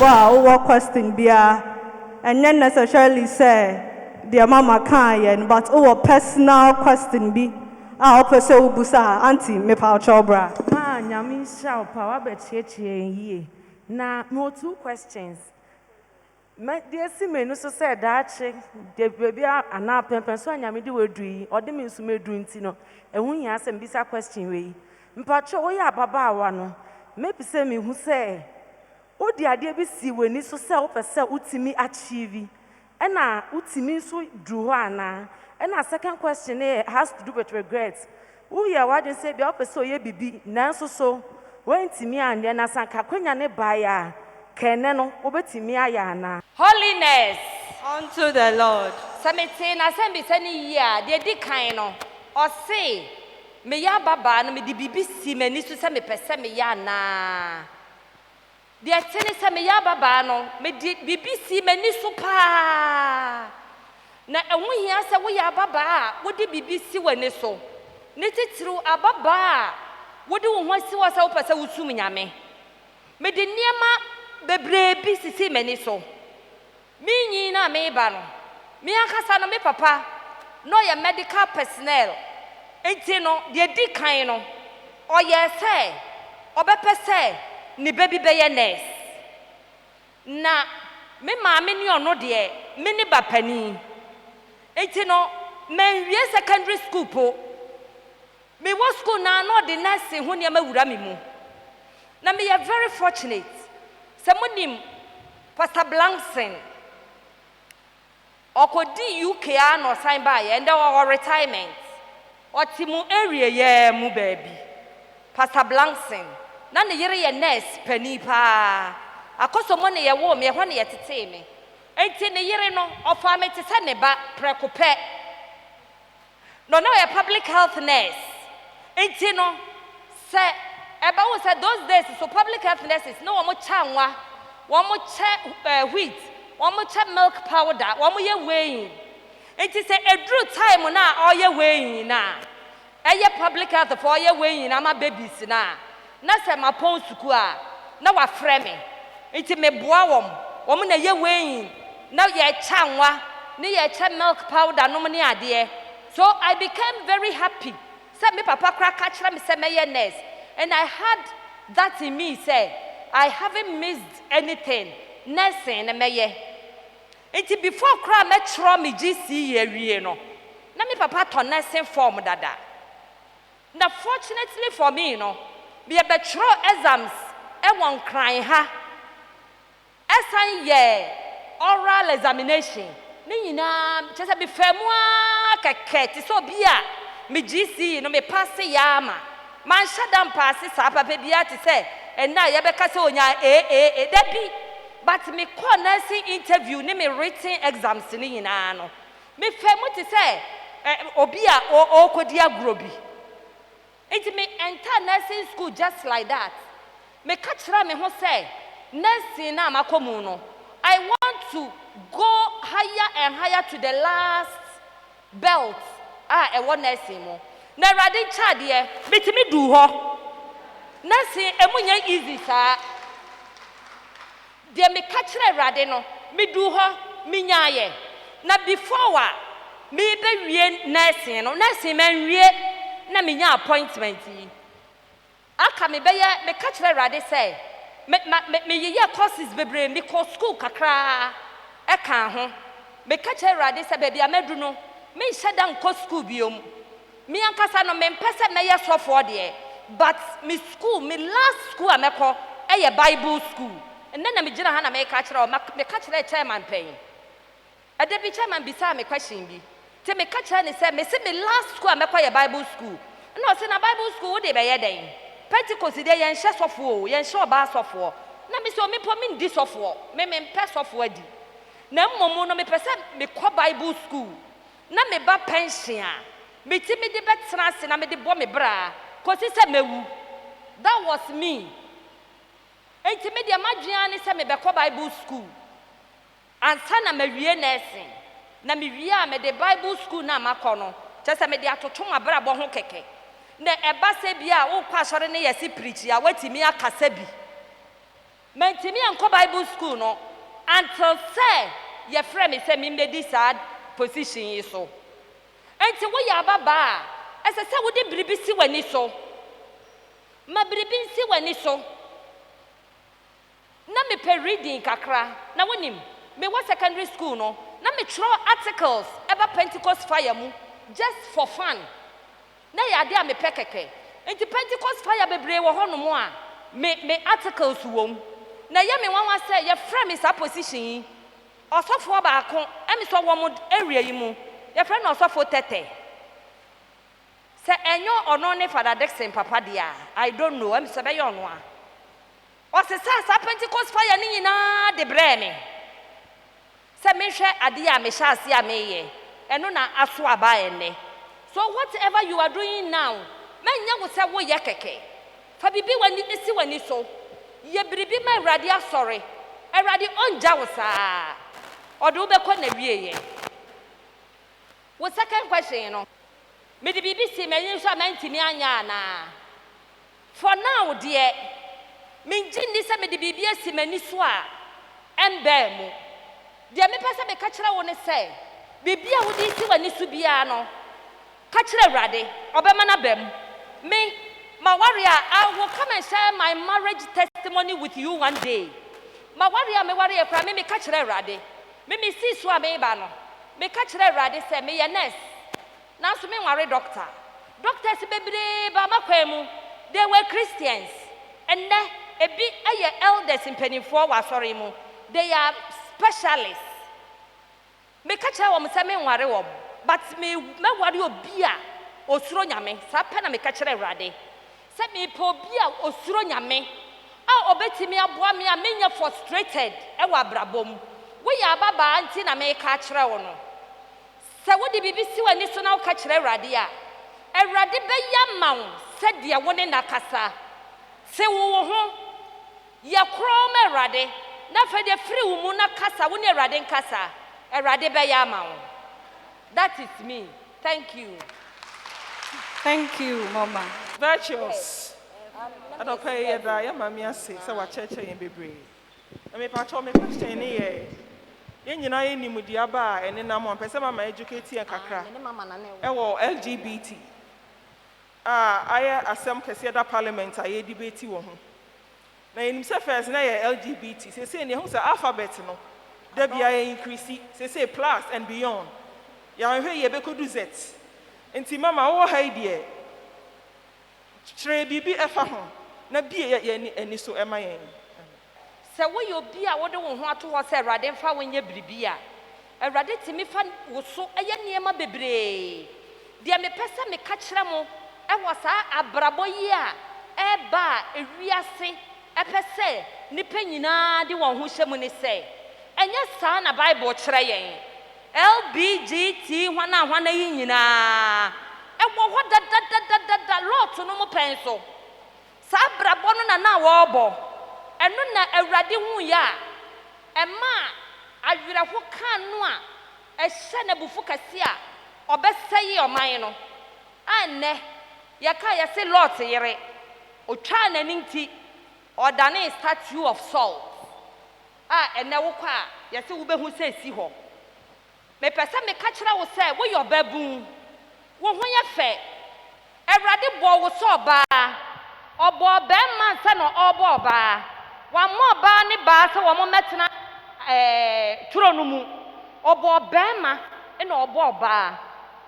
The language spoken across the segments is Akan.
Wow, what question be and then necessarily say the mama can't, but personal question be our person busa auntie me pa chobra. Nyami shall power bet ye. Now, more 2 questions. My dear Simon also said that the baby are now pempen so nyami do we or the means me doing tino, and when you ask and bisa question way. Mpacho, we are baba one. Maybe say me who say. O the idea be see when you so self utimi achieve. And now utimi so druana. And our second question has to do with regrets. We are what they say be up so ye bibi nanso so when timi and then asanka kwenya ne baya keneno obetimi ayana. Holiness unto the Lord. Samete na sembi sani ya de di kan no o se me ya baba no me di bibi si mani so se me pese me ya na. De tene se me ya baba no me di bibi si mani so pa. Na enwo hia se wo ya baba a wo di bibi si wani so. Ne titru ababa a wo di wo ho si wo se wo pese wo sum nyame. Me di niema bebre bi sisi mani so. Me nyina me ba no. Me akasa no me papa no ye medical personnel. Enti no de di kan no o ye se obepe se ni baby be ye nurse. Na me maame ni ono de me ni ba pani. Enti no me wie secondary school po. Me was school na no de nursing ho ne ma wura me mu. Na me ye very fortunate. Samonim Pastor Blankson Okodi UK no sign by and our retirement. Otimu area ye mu baby. Pastor Blankson. Na ne yere ye nurse pani pa. Akoso mo ne ye wo me hwa ne ye tete me. Enti ne yere no ofa me tete ne ba prekope. No na ye public health nurse. Enti no se eba wo say those days so public health nurses no wo chanwa wo mo che wheat wo mo che milk powder wo mo ye weighing enti say edru time na oye weighing na eye public health for oye weighing na ma babies na se ma pon suku a na wa frɛ me enti me boa wo mo na ye weighing na ye chanwa ni ye che milk powder no mo ni ade. So I became very happy say me papa kra ka kira me say me ye nurse. And I had that in me, say, I haven't missed anything. Nursing and me. It's before cry me try me GC year no. Na me papa to nursing form dada. Now fortunately for me, me a betro exams e won crying ha. Esan ye oral examination. Ni nyina just be famua keke ti so bia me GC no me pass yama. Man shut down passes up a baby to say, and now you because onya debi. But me nursing interview, ni me written exams ni no. Me femu to say, obia o kodia grobi. It me enter nursing school just like that. Me catch me who say, nursing na makomu no. I want to go higher and higher to the last belt. I want nursing more. Na rade chade bitimi du ho na se emunya easy sa de me ka kire rade no me du ho me nyaaye na before wa me be wie nursing no nursing man wie na me nya appointment yi aka me be ye me ka kire rade say me ye courses bebre me ko school kakra e kan ho me ka kire rade say baby amedu no me hyedan ko school biom. Me ankasa no me mpese me ye sofo de but me school me last school ameko e Bible school and then me gina ha na me ka kire me ka kire chairman pen Ade bi chairman bisa me question bi. Te me ka kire ne say me say me last school amekwa ye Bible school. Na o say na Bible school wo de be ye den. Pentecost de ye nhye sofo o, ye nhye oba sofo. Na me say o me po me ndi sofo. Me mpe sofo adi. Na mmomu no me pese me kɔ Bible school. Na me ba pension a. Me ti me de betra se na me de bo me bra. Kosi se mewu. That was me. Enti me de amadua ne se me be kɔ Bible school. Ansa na mawie nursing. Na me wie a me de Bible school na makɔ no. Kyese me de atoto mabra bo ho keke. Na eba se bia wo kwa sɔre ne yesi preach ya watimi akasa bi. Mentimi anko Bible school no until say your friend me say me medi sad position yi so. Enti wo ya baba ese se wo de biribi si wani so. Ma biribi si wani so. Na me pe reading kakra na wonim me was secondary school no na me throw articles about Pentecost fire mu just for fun. Na ya de a me pe keke. Enti Pentecost fire bebre wo hono mo a me articles wo. Na ya me wanwa say your friend is a position yi. Osofo ba akon emi so wo mo area yi mu. Your friend osofo tete. Se enyo ono ne Father Dixon papa dia. I don't know. Emi so be yo no a. O se sa Pentecost fire ni nyina de bre me. Se me hwe ade a me hya ase a me ye. Eno na aso aba ene. So whatever you are doing now, menya wo se wo ye keke. Fa bibi wani esi wani so. Ye biribi ma Awurade asɔre. Awurade onja wo saa. Odo be kɔ na wie ye. Wo second question no. Me de bibi si menyi so amantimi anya na. For now dear, me ngini se me de bibi asi mani so a emba mu. De me pese me ka kire wo ne se, bibi a wo di si wani so bia no. Ka kire Awurade, obema na bam. Me Mawaria, I will come and share my marriage testimony with you one day. Mawaria, me worry, me catch a rade. Me see swame bano. Me catch a rade, say me a nurse. Now, so me worry doctor. Doctors, baby, Bamakwemu, they were Christians. And a bit elders in Penny Forward, sorry, mo. They are specialists. Me catch a woman, say me worry, but me worry, beer or sronyame, sapana me catch a rade. Set me po bia osuro nyame a obetimi aboa me amenya frustrated e wa brabom wo ya baba anti na me ka kire wo no se wo de bibi si wani so na wo ka kire Awurade a Awurade be ya ma wo se de wo ne nakasa se wo ho ya kro me Awurade na fe de free wo mu na kasa wo ne Awurade nkasa Awurade be ya ma wo. That is me. Thank you. Thank you, Mama. Virtuous. I don't pay you that. Your mammy says, so what church in Bibri. I mean, Patrol me question here. You know, any Mudiaba and then I'm on Pesama educating and Kakra. LGBT. I assume Cassiada Parliament, I debate you. Now, in himself, as LGBT, they say in the house alphabet, no. There be a increase, they say plus and beyond. You hear you could do that. Enti mama wo haidie tre bibi efa ho na bie ye ani so emayen se wo yo bi a wo de wo ho ato ho se Awurade mfa wo nya biribi a Awurade timi fa wo so eye niema bebre de me pese me ka kire mo e wo sa abrabo yi a e ba ewiase e pese nipa nyina de wo ho hyemu ne se enye sa na Bible kire yen LBGT hwana yi nyina ewo ho da lot no mo penso sa brabo no na wo obo eno na Awurade hu ya ema awerefo kan no a ehye na bufu kase a obeseye oman no anne yaka yase lot yere otwa na ninti odane statue of salt ene wo kwa yase wo behu se si ho me pese me ka kire wo se wo yo babun wo ho ye fe Awurade bo wo so ba obo be man se no obo ba wa mo ba ni ba se wo mo metena turo no mu obo be ma e na obo ba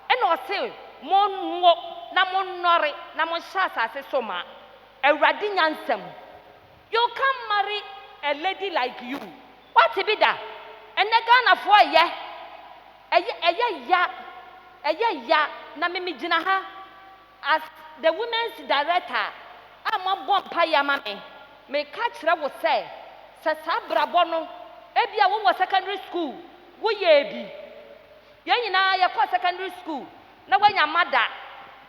e na o se mo nwo na mo nore na mo sha asase so ma Awurade nyansam you can marry a lady like you what be that ene Ghana for ye ɛyɛ ya na me gyina ha as the women's director I'm a bomb payamame me catch ra wo say sabrabo no ebia wo wɔ secondary school wo ye bi ye nyina ye kɔ secondary school na wanya mada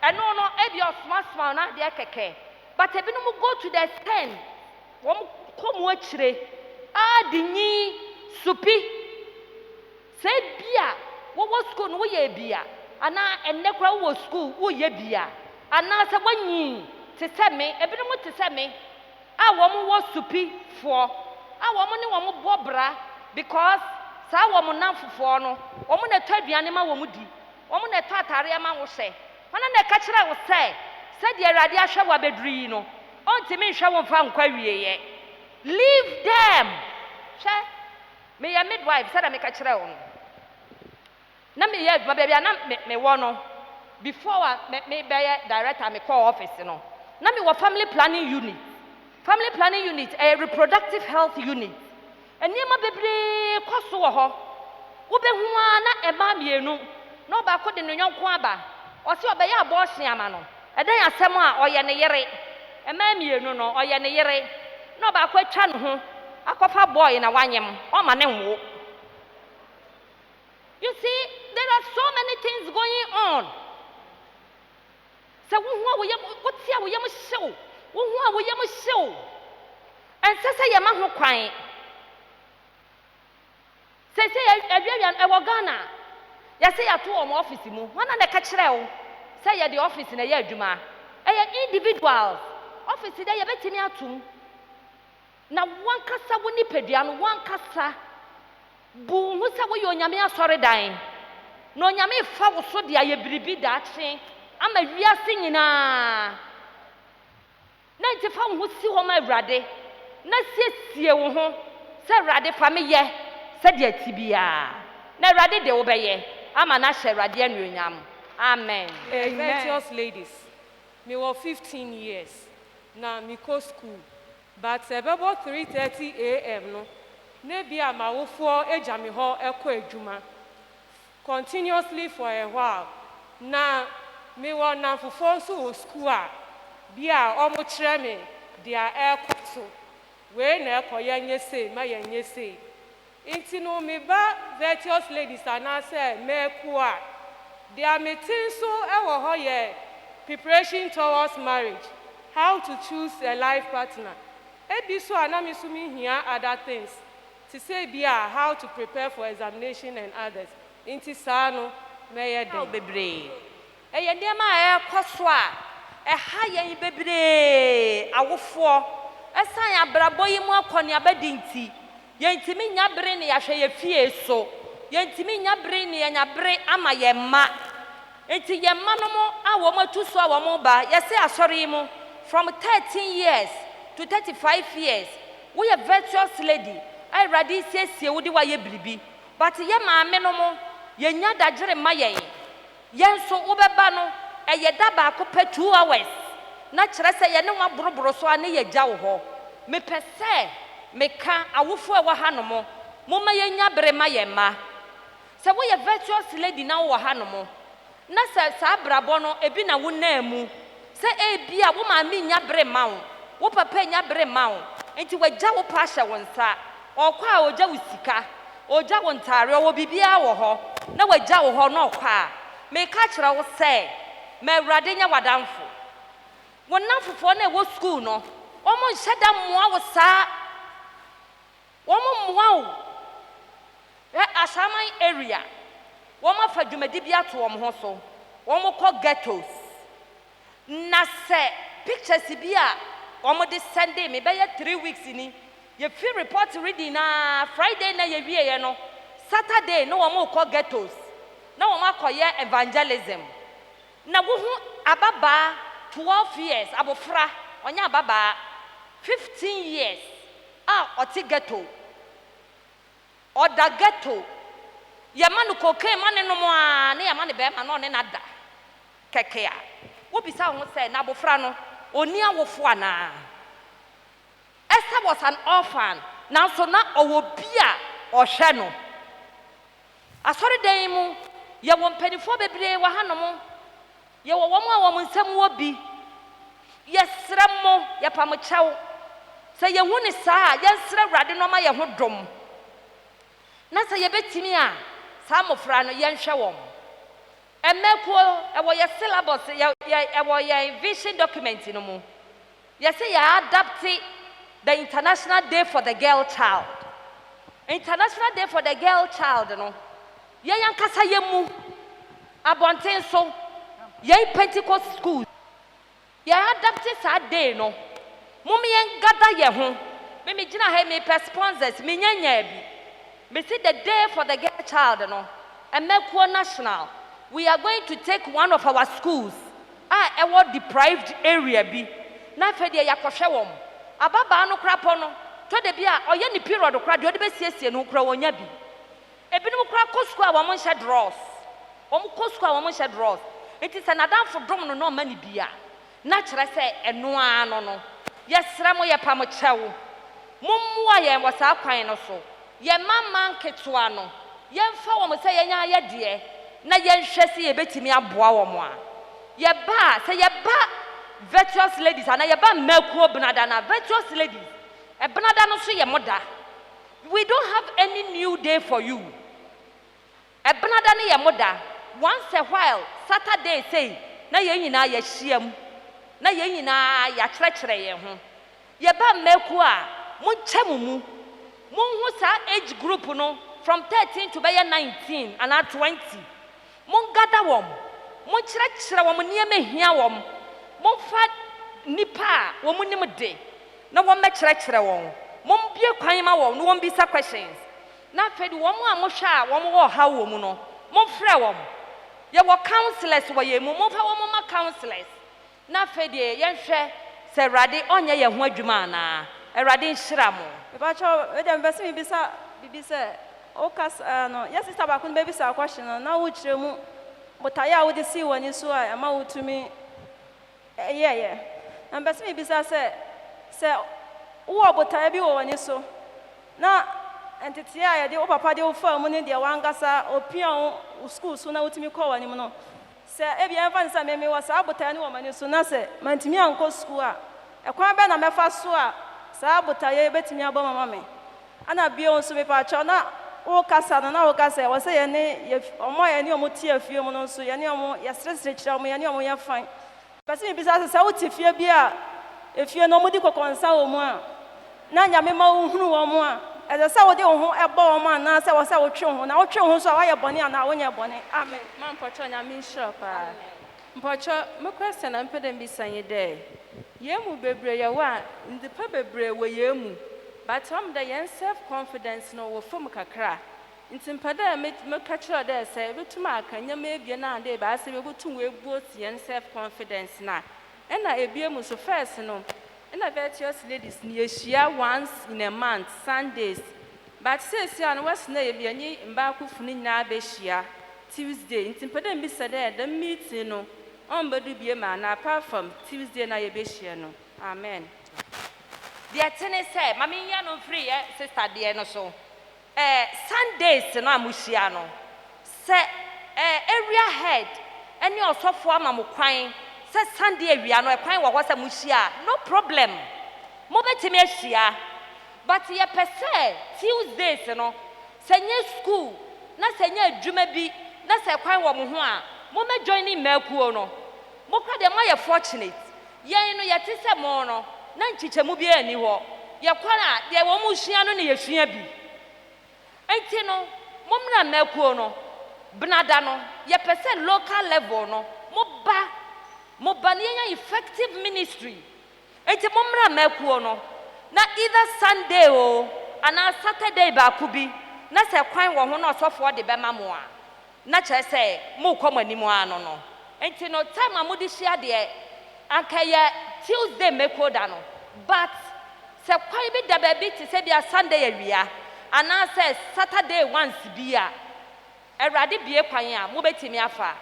ɛno no ebia small na de keke but ebi no go to the extent wo komo akyire adinyi supi se bia wo school no wo ye bia ana enne kura wo school wo ye bia ana se wanyi te se me ebi no te se me a wo mo wo supi fo a wo mo ne wo mo bobra because sa wo mo namfofo no wo mo na taduane ma wo mo di wo mo na tatare ma wo hye wana na ka kire wo se de awurade ahwe wo abeduri no ontimi hwe wo mfa nkwa wieye leave them hwe me ya midwife said me ka kire wo na me ye ma bia na me wo no before me be director me call office no na me wo family planning unit a reproductive health unit enima bebre kwaso wo ho wo be hu na ema mienu na ba ko de no nyonko aba o se obeya abortion ama no edan asem a oye ne yere ema mienu no oye ne yere na ba ko atwa no ho akofa boy na wanyem o ma ne nwo. You see, there are so many things going on. So what's here we am show? Who we am show? And say yama ho kwan. Say everyone e Ghana. Ya say ya to office mu. Wana na ka kire o. Say ya the office na ya adwuma. E individuals. Office dey ya betimi atum. Na wan kasa woni pedua no wan kasa. Bu hu se wo yonyame asore dan. No nyame fa wo so de aye biribi da ache. Ama wiase nyina. Na nti fa wo si ho ma awurade. Na siesie wo ho. Se awurade fa me ye. Se de atibia. Na awurade de wo be ye. Ama na hye awurade anuonyam. Amen. Virtuous ladies. Me were 15 years. Na me go school. But about 3:30 a.m. no. Ne bia ma wo fo eja me ho ekọ adwuma. Continuously for a while. Na me were na fofo so school a bia omo kire me dia ekọ we na ekoye nyese ma ye nyese inti no me ba virtuous ladies ana say me ku a dia meeting so ewo ho ye preparation towards marriage, how to choose a life partner. Ebi so ana me so me hia other things to say bia how to prepare for examination and others inti sa no me ye den bebre eye ndema ekoso a ha yen bebre awofo esan abrabo yi mu akoni abadi nti yentimi nyabere ne yahwe ye fie so yentimi nyabere ne nyabere ama ye ma enti ye ma no mo awo matu so awo mo ba yese asori mu from 13 years to 35 years we a virtuous lady I ready siesie wodi wa ye biribi but ye maame no mo ye nya dagere ma yen yenso wo beba no eye da ba ko pe 2 hours na kire se ye ne wa boroboro so ane ye gya wo ho me pese me ka awofo e wa hanomo mo ma ye nya bere ma ye ma se wo ye virtuous lady na wo hanomo na se sa brabo no ebi na wo na mu se e bia wo ma mi nya bere ma wo papa nya bere ma wo enti wa gya wo pa hye wonsa okwa o gya wo sika o gya wo ntare wo bibia wo ho na wa gya wo ho na okwa me ka kire wo se me awurade nya wadamfo wonamfofo na wo school no omo nheda moa wo sa womo moa wo asaman area womo fa dwumadi bia to wo ho so womo kɔ ghettos na se pictures bia womo de Sunday me be 3 weeks ni ye free report reading na Friday na ye wie no Saturday no womo kɔ ghettos na womo akɔye evangelism na wo hu ababa 12 years abofra onya ababa 15 years oti ghetto oda ghetto yamanu koke mane no mo a ne yamane be ma no ne nada keke a wo bisa ho se na abofra no oni awofo ana Esther was an orphan now so na owo bia ohwe no asɔre dan mu yɛwɔ mpanimfoɔ bebree wɔ hanom yɛwɔ wɔn a wɔn nsɛm wɔ bi yɛsrɛ mo yɛpam kyɛw sɛ yɛhu ne saa yɛnsrɛ Awurade no ma yɛ ho dom na sɛ yɛbɛtumi a saa mmɔfra no yɛnhwɛ wɔn ɛmɛkuo ɛwɔ yɛ syllabus ɛwɔ yɛ vision document no mu yɛsɛ yɛ adapte the International Day for the Girl Child. International Day for the Girl Child no yɛn ankasa yɛn mu abɔnten so yɛn Pentecost school yɛn adapte saa day no mum yɛn gada yɛn ho me gyina ha me pɛ sponsors me nyanya bi me see the Day for the Girl Child no Emekuo National we are going to take one of our schools ɛwɔ deprived area bi na afɛ deɛ yɛakɔhwɛ wɔn ababaa no kora pɔ no tɔ de bi a ɔyɛ ne period kora deɛ ɔde bɛsiesie no kora wɔnya bi ebinom kora kɔ school a wɔn nhyɛ draws wɔn kɔ school a wɔn nhyɛ draws eti sɛ nadamfo dom no na ɔma ne bia na kyerɛ sɛ ɛnoa no yɛsrɛ mo yɛpam kyɛw mummoa yɛn wɔ saa kwan no so yɛn mama nketewa no yɛmfa wɔn sɛ yɛnya ayɛ deɛ na yɛnhwɛ sɛ yɛbɛtumi aboa wɔn a yɛba sɛ yɛba virtuous ladies ana yɛba mmɛkuo benada na virtuous ladies benada no so yɛ moda we don't have any new day for you benada no yɛ moda once a while Saturday say na yɛn nyinaa yɛhyiam na yɛn nyinaa yɛakyerɛkyerɛ yɛn ho yɛba mmɛkuo a monkyɛ mo mu monhu saa age group no from 13 to 19 and 20 mongada wɔm monkyerɛkyerɛ wɔm nneɛma hia wɔm momfa nipa a wɔn nim de na wɔn mɛkyerɛkyerɛ wɔn mombie kwan ma wɔn na wɔn bisa questions na afei de wɔn a mohwɛ a wɔn wɔ ha wɔ mu no momfrɛ wɔn yɛwɔ counselors wɔ yɛn mu momfa wɔn ma counselors na afei de yɛnhwɛ sɛ Awurade ɔnyɛ yɛn ho adwuma anaa Awurade nhyira mo mebakyɛ ɛdɛm bɛsɛ me bisa bibi sɛ okas no yɛ sister baako no bɛbisa question no na wokyerɛ mu botaeɛ a wode sii w'ani so a ɛma wotumi ɛyɛyɛ na bɛsɛ me bisa sɛ wowɔ botaeɛ bi wɔ w'ani so na ɛnteteɛ a yɛde wo papa de wo faa mu ne deɛ wankasa opia wo school so na wotumi kɔ w'anim no sɛ ebia ɛmfa ne sɛ meme wɔ saa botaeɛ no wɔ m'ani so na sɛ mantumi ankɔ school a ɛkwan bɛ na mɛfa so a saa botaeɛ bɛtumi abɔ mama me ana bio nso mepakyɛw na wokasa no na wokasa wɔ sɛ yɛne ɔmɔ yɛne ɔmo tie afie mu no nso yɛne ɔmo yɛseresere kyerɛ ɔmo yɛne ɔmo yɛ fan pɛsɛ mebisa sɛ wote fie bi a efie no ɔmo di kɔkɔnsa wɔ mu a na nyame ma wohunu wɔ mu a ɛsɛ sɛ wode wo ho ɛbɔ wɔ mu anaa sɛ wɔ sɛ wotwe wo ho na wotwe wo ho so a woayɛ bɔne anaa wonyɛ bɔne amen ma mpɔkyɛ nyame nhyira paa mpɔkyɛ me question a mpɛ dɛ mbisa yi dɛ yɛn mu bebree yɛwɔ a nnipa bebree wɔ yɛn mu but dɛ yɛn self confidence no wɔ fam kakra nti mpɛ dɛ meka kyerɛ dɛ sɛ ɛbɛtumi aka nyɛma ebien na dɛ baasɛ bɛbɛtum wɔabuo yɛn self confidence na ɛna ebie mu so first no ɛna virtuous ladies ni yɛhyia once in a month Sundays but sɛsi a no wɔsi na yɛ bianyi mbaakofo no nyinaa bɛhyia Tuesday nti mpɛ dɛ mbisa dɛ the meeting no ɔmbɛdu bie ma na apart from Tuesday na yɛbɛhyia no amen deɛ tene sɛ mame nyɛ no mfiri yɛ sister deɛ no so Sundays no a mohyia no sɛ area head ɛne ɔsɔfoɔ ama mo kwan sɛ Sunday awia no ɛkwan wɔ hɔ sɛ mohyia no problem mobɛtumi ahyia but yɛpɛ sɛ Tuesdays no sɛ nyɛ school na sɛ nyɛ adwuma bi na sɛ ɛkwan wɔ mo ho a momɛjoin ne mmaakuo no mokɔ deɛ moayɛ fortunate yɛn no yɛte sɛ mo no na nkyekyɛmu bi ani hɔ yɛkwan a deɛ wɔ mo hyia no ne yɛsua bi enti no mommra mmaakuo no benada no yɛpɛ sɛ local level no moba ne yɛnya effective ministry enti mommra mmaakuo no na either Sunday o anaa Saturday baako bi na sɛ kwan wɔ ho na ɔsɔfoɔ de bɛma mo a na kyerɛ sɛ mokɔ mo anim ano no enti no time a mode hyia deɛ anka yɛ Tuesday mmaakuo da no but sɛ kwan bi da baabi te sɛ bia Sunday awia anaa sɛ Saturday once bi a Awurade bie kwan a mobɛtumi afa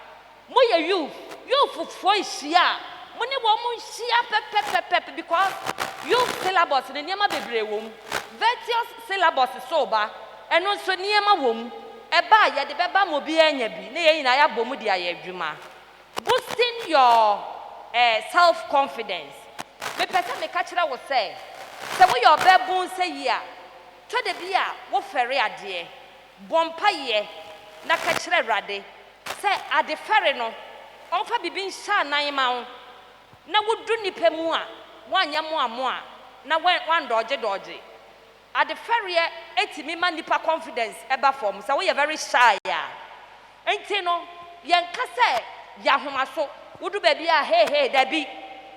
moyɛ youth for hyia mo ne wɔ mo hyia pɛpɛpɛpɛ because youth syllabus ne nneɛma bebree wɔ mu virtuous syllabus so ba ɛno nso nneɛma wɔ mu eba ye de beba mo bi anya bi na ye nyina ya bom dia ye adwuma boosting your self confidence me pesa me ka kire wo say we your bebun say yi a to de bi a wo fere ade bompa ye na ka kire rade say ade fere no onfa bibi nsha nan ma wo na wodu nipa mu a wanya mo amo a na wan dodge ade fere etimi ma nipa confidence eba form say we are very shy ya enti no yen ka say ya homa so wodu ba bi a hey da bi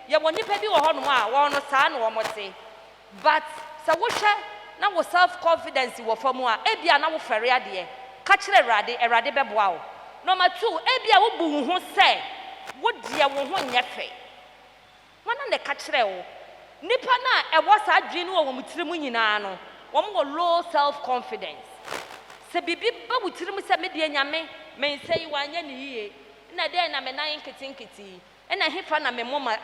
ye woni nipa bi wo ho no a wo no saa no wo mote but say wo hwe na wo self confidence wo form a ebia na wo fere ade ka kire erade beboa wo number 2 ebia wo bu ho say wo dia wo ho nyefe wana ne ka kire wo nipa na ebo sa adwene wo mutiri mu nyina no wo mo low self confidence se bibi ba mutiri mu se me de nyame me sei wanya ne yie na de na me nan nkiti na hefa na me moma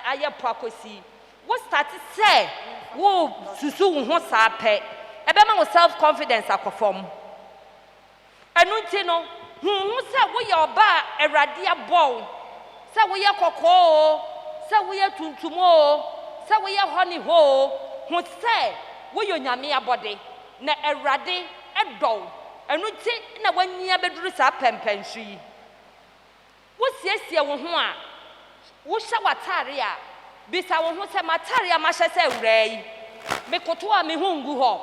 aye poakosi wo start say wo susu wo ho sa pe ebe ma wo self confidence akofom enu nti no hu se wo ye oba erade abon se wo ye kokoo se wo ye tuntumo se wo ye honey ho hu se wo yo nyame abode na erade edo enu nti na wanyia beduru sa pempenhwi wo siesie wo ho a wo hya watare a bisa wo ho se matare a ma hye se wrai me koto a me hungu ho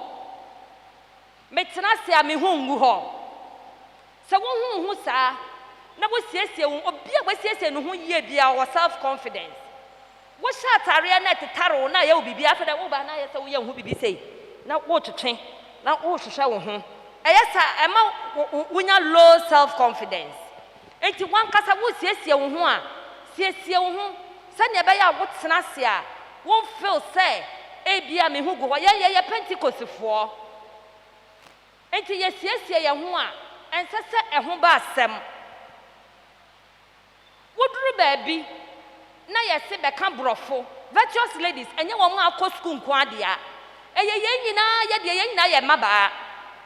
me tena se a me hungu ho se wo hu sa na wo siesie wo obi a wo siesie no ho yie bia wo self confidence wo hya atare na tetaro na ye obibi afeda wo ba na ye se wo ye hu bibi sei na wo twetwe na wo hwehwe wo ho eyesa ema wonya low self confidence enti wan kasa wo siesie wo ho a siesie wo ho se ne be ya wo tena se a wo feel say ebia me hu go ye pentecost enti ye siesie ye ho a ense se ehun ba asem woduru ba bi na ye se be ka brofo virtuous ladies enye wo mu akọ school nko ade a ye nyina ye maba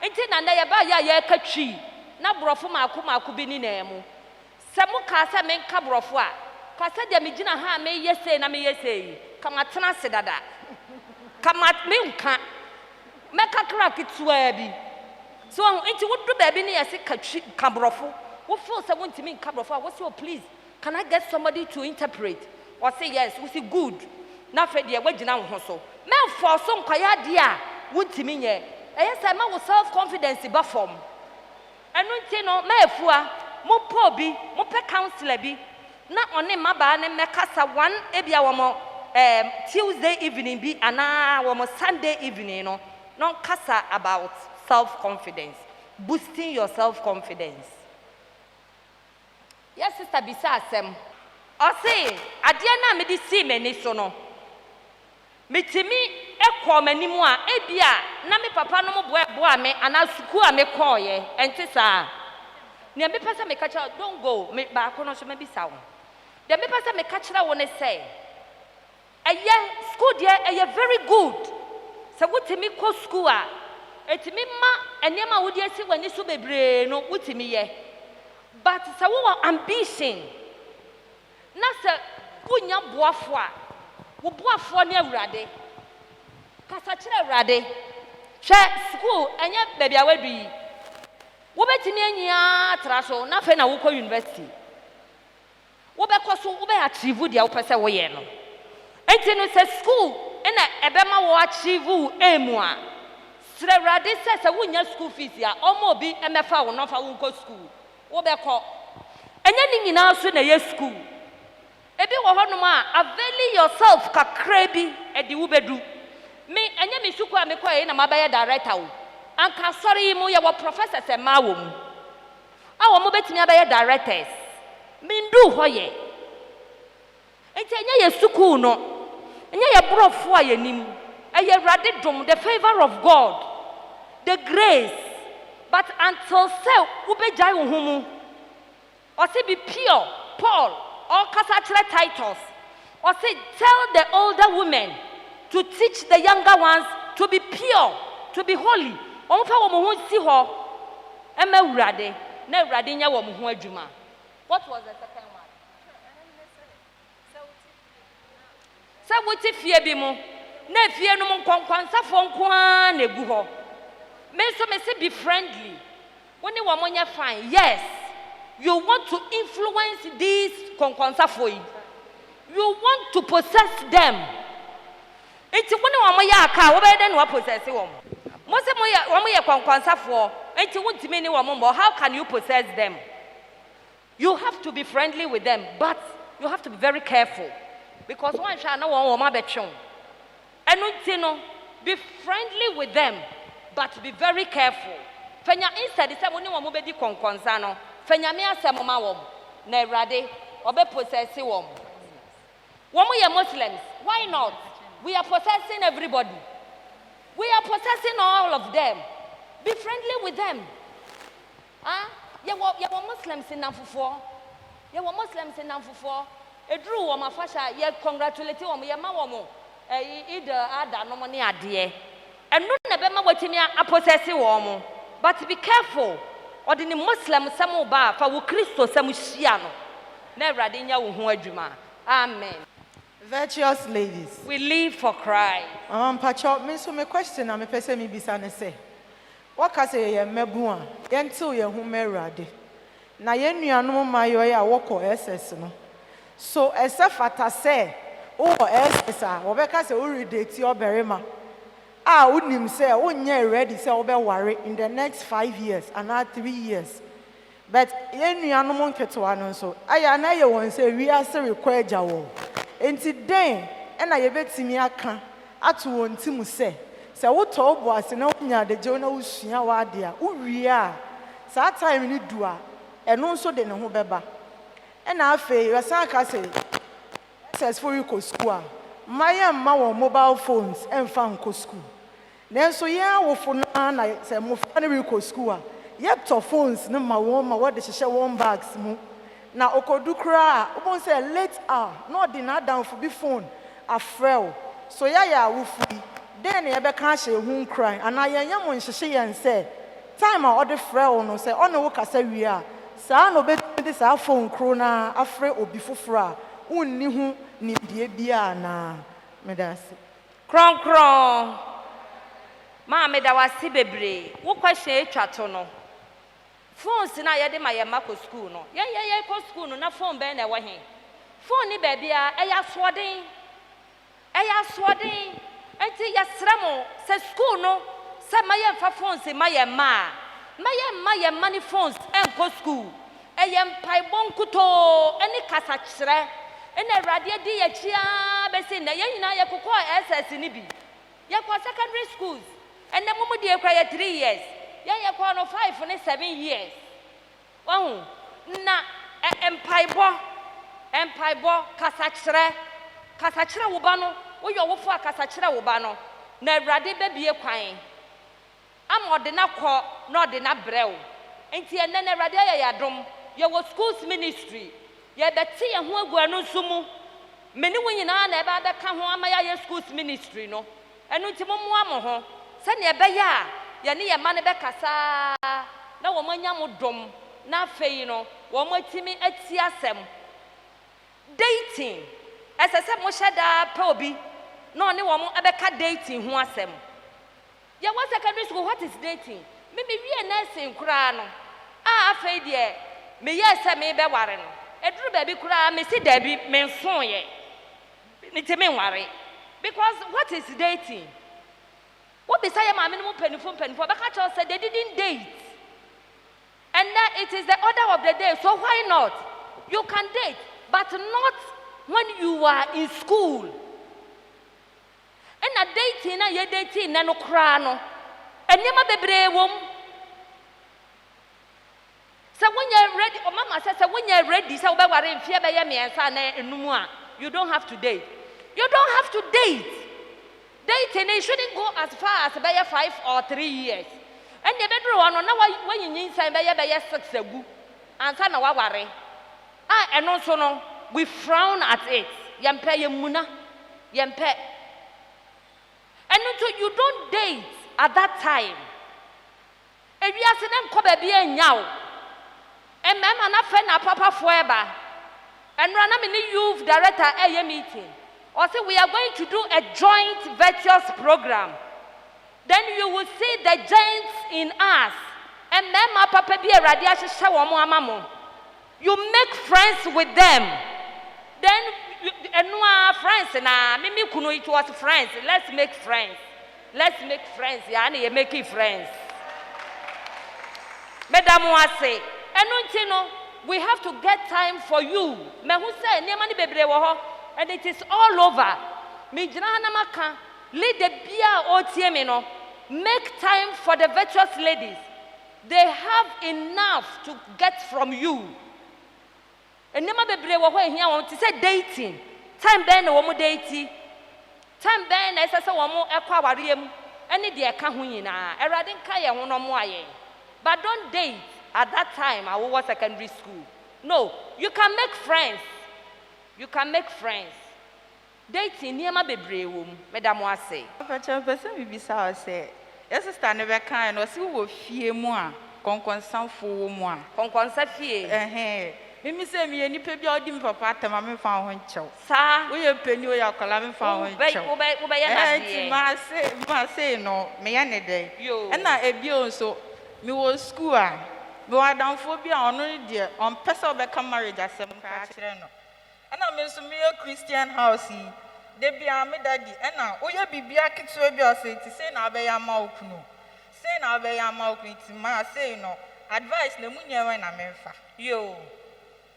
enti na ye ba ye katwi na brofo maako bi ni na mu se mu ka se men ka brofo a ka se de me gina ha me yese na me yese kama tena se dada kama me nka me ka kra kitwa bi so enti wodu ba bi ni ye se katwi ka brofo wo feel se wonti me nka brofo a wo say oh please can I get somebody to interpret or say yes we say good na fe de we gina wo ho so me for so nkwaya de a wonti me nye eyesa ma wo self confidence ba form enu nti no ma efua mo po bi mo pe counselor bi na one maba ne mekasa one ebia wo mo Tuesday evening bi ana wo mo Sunday evening no kasa about self confidence, boosting your self confidence. Yes sister bisa asem o say ade na me di see me ni so no metimi ekọ manimu a ebia na me papa no mo boa me ana suku a me koye enti saa ne me pesa me kacha don't go me ba ko no so me bisa wo de me pesa me kacha wo ne say eye school there eye very good se wutimi ko school a etimi ma enema wo die si wani so bebre no wutimi ye but se wo ambition na se wunya boafo a wo boafo ne awurade kasa kire awurade hwe school enye baby awadu yi wo betimi anyia traso na fe na wo kɔ university wo be kɔ so wo be achieve dia wo pese wo ye no enti no se school ena ebe ma wo achieve aim a sire awurade se wunya school fees ya omo bi emefa wo no fa wo kɔ school wo be kɔ enye ni nyina so na ye school ebi wo honom a avail yourself kakra bi edi wo bedu me enye me suku a me koye na mabaye director wo anka sorry mu ye wo professors e ma wo mu a wo mo betimi abaye directors me ndu hoye enti enye ye suku no enye ye brofo a ye nim eye rade dom the favor of God the grace but until say wo bejai wo humu o se be pure Paul or Kasachre Titus, or say, tell the older women to teach the younger ones to be pure, to be holy. Onfa wo mo si ho. Emma Urade, no Radinia woman who Juma. What was the second one? So what if ye be more? Ne fear no more conquansa from Quan Nebuho. May some say be friendly. When you want you fine, yes, you want to influence these conquansa for you. You want to possess them. It's when you want your car, what then what possess you? Most of my conquansa for, and you want to many woman, how can you possess them? You have to be friendly with them, but you have to be very careful. Because one shall know one woman be shown. And be friendly with them, but be very careful. Fenya instead say woni wo mo be di konkonsa no fenya me asem ma wo na Awurade obe possess wo mo ye Muslims. Why not? We are possessing everybody. We are possessing all of them. Be friendly with them. Ye wo Muslims in Namfufo. Ye wo Muslims in Namfufo. Edru wo mafasha ye congratulate wo ye ma wo mo either ada no money ade. And no na be ma watimi a possess wo mo. But be careful. Or the Muslim samu ba fa wo Kristo samu hia no. Na Awurade nya wo ho adwuma. Amen. Virtuous ladies. We live for Christ. Pacho, me so me question me pese me bisa ne say. What ka say ye mebu a, ye ntil ye hu Awurade. Na ye nuanom mayo ye a woko SS no. So fata say, oh SS a, wo be ka say o redate your berima. Unim say, oh, ready, say, worry in the next 5 years and not 3 years. But any animal ketuano so I know one say we are so required jaw. And today, and I bet me I can at one Timu say, what told was no the journal Wadia, we are. So that time in Dua, and also the no beba. And I feel, as I say, says for you go school. My mobile phones and found school. Then so yeah, we for now I say mo family go school. Yep to phones no ma what the share one bags mo. Na okodu kra, won say late no dey na down for be phone afrel. So yeah we free. Then e be kan hye hu cry. And I yanya mo nhye yen say time a order frel no say on wo kasa wi a. Sa no be this phone kro na afre obi foforo a unni hu ni die bia na medase. Kron. Ma me da wasi bebre. Wo question etwa to no. Phones na ye de ma ye ma ko school no. Ye ko school no na phone be na wo he. Phone ni ba bia eya soden. Enti ya sramo se school no se ma ye fa phones ma ye ma phones en ko school. Eya mpai bonkuto eni kasa kire. Ena Awurade di ye chia be se na ye nyina ye kokọ SS ni bi. Ye ko secondary schools. And the moment you cry 3 years, you call no 5 and 7 years. Oh, na empire kasachra ubano, or your wafa kasachra ubano, na Awurade baby a crying. I'm ordina call, not in a brew. And see, and then Awurade ya drum, your school's ministry. Ye betty and who go no sumu. Many women are never come home my school's ministry, no. And no Timomo. Send your beya, yani a man be kasa. Na woman yamudom, na feino, woman timmy at siasem. Dating. As I said, Moshada Poby, no any woman abeka dating who asem. Ya was secondary school, what is dating? Maybe we are nursing crano. Afraid ye, me yes, I may be warren. A true baby cry, me see Debbie, men son ye. It's a men worry. Because what is dating? What beside my minimum penny for Bakacho said they didn't date. And that it is the order of the day. So why not? You can date, but not when you are in school. And a dating, you're dating, and no crano. And you might be brave. So when you're ready, or Mama says, when you're ready, so we're in fear by me and son, you don't have to date. You don't have to date. Dating, it shouldn't go as far as by 5 or 3 years. And the bedroom, no, now when you need some by 6 ago, and son of worry. And also, no, we frown at it. Yampe Yamuna, Yampe. And until you don't date at that time, ewiase ne nkɔ baabi anya wo emema na fe na papa forever enra na me ni youth director eye meeting or say we are going to do a joint virtuous program. Then you will see the giants in us. And mema papa bi erade ahyehyɛ wo mo amamo. You make friends with them. Then enua friends na mimi kunu it was friends. Let's make friends. Let's make friends. Ya na you make friends. Madam Wase, enu nti no we have to get time for you. Me hu say niam ni bebre wo ho and it is all over. Me gyina na maka lead the bia otie me no. Make time for the virtuous ladies. They have enough to get from you. And never be brave when here want to say dating. Time ben no mo dating. Time ben na say wo mo ekwa wariem. Any de eka ho nyina. Erade nka ye ho no mo aye. But don't date at that time I was secondary school. No, you can make friends. You can make friends. Dating niema bebre wo mu. Madam Wase. Apacha person bibisa say yes, sister never kind or see wo fie mu a konkonsanfo wo mu a konkonsa fie mimi say me nipa bia odi me papa atama me fa ho nchew sa wo ye peni wo ya kola me fa ho nchew wo be ya na die ma say no me ya ne dey e na ebio nso me wo school a me wa danfo bia ono de on pesa obeka marriage asem ka kire no e na me nso me Christian house yi de bia me daddy e na oye bibia kitso bia say ti say na abeya ma okunu say na abeya ma okunu ti ma say no advice na munye we na memfa yo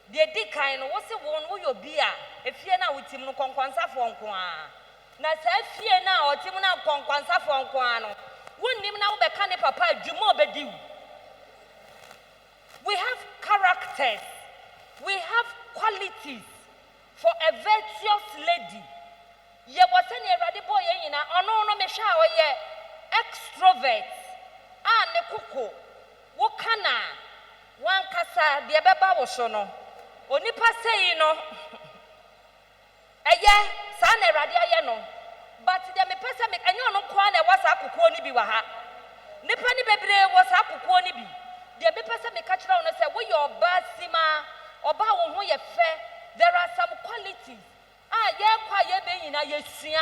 de di kan no wo se won wo yo bia efie na wotim no konkwonsafo nko a na sa fie na otim na konkwonsafo nko a no wonnim na wo beka ne papa adwuma obedi we have characters, we have qualities for a virtuous lady. Ye wasani erade boy yina ono no me sha oye extrovert ne kuko wo kana wan kasa de beba wo so no onipa sei no eye sa na erade aye no but de me pesa me enyo no kwa na wasa kuko ni bi wa ha nipa ni bebre wasa kuko ni bi de me pesa me ka kira no say wo your basima oba wo ho ye fe. There are some qualities ye kwa ye be nyina ye sua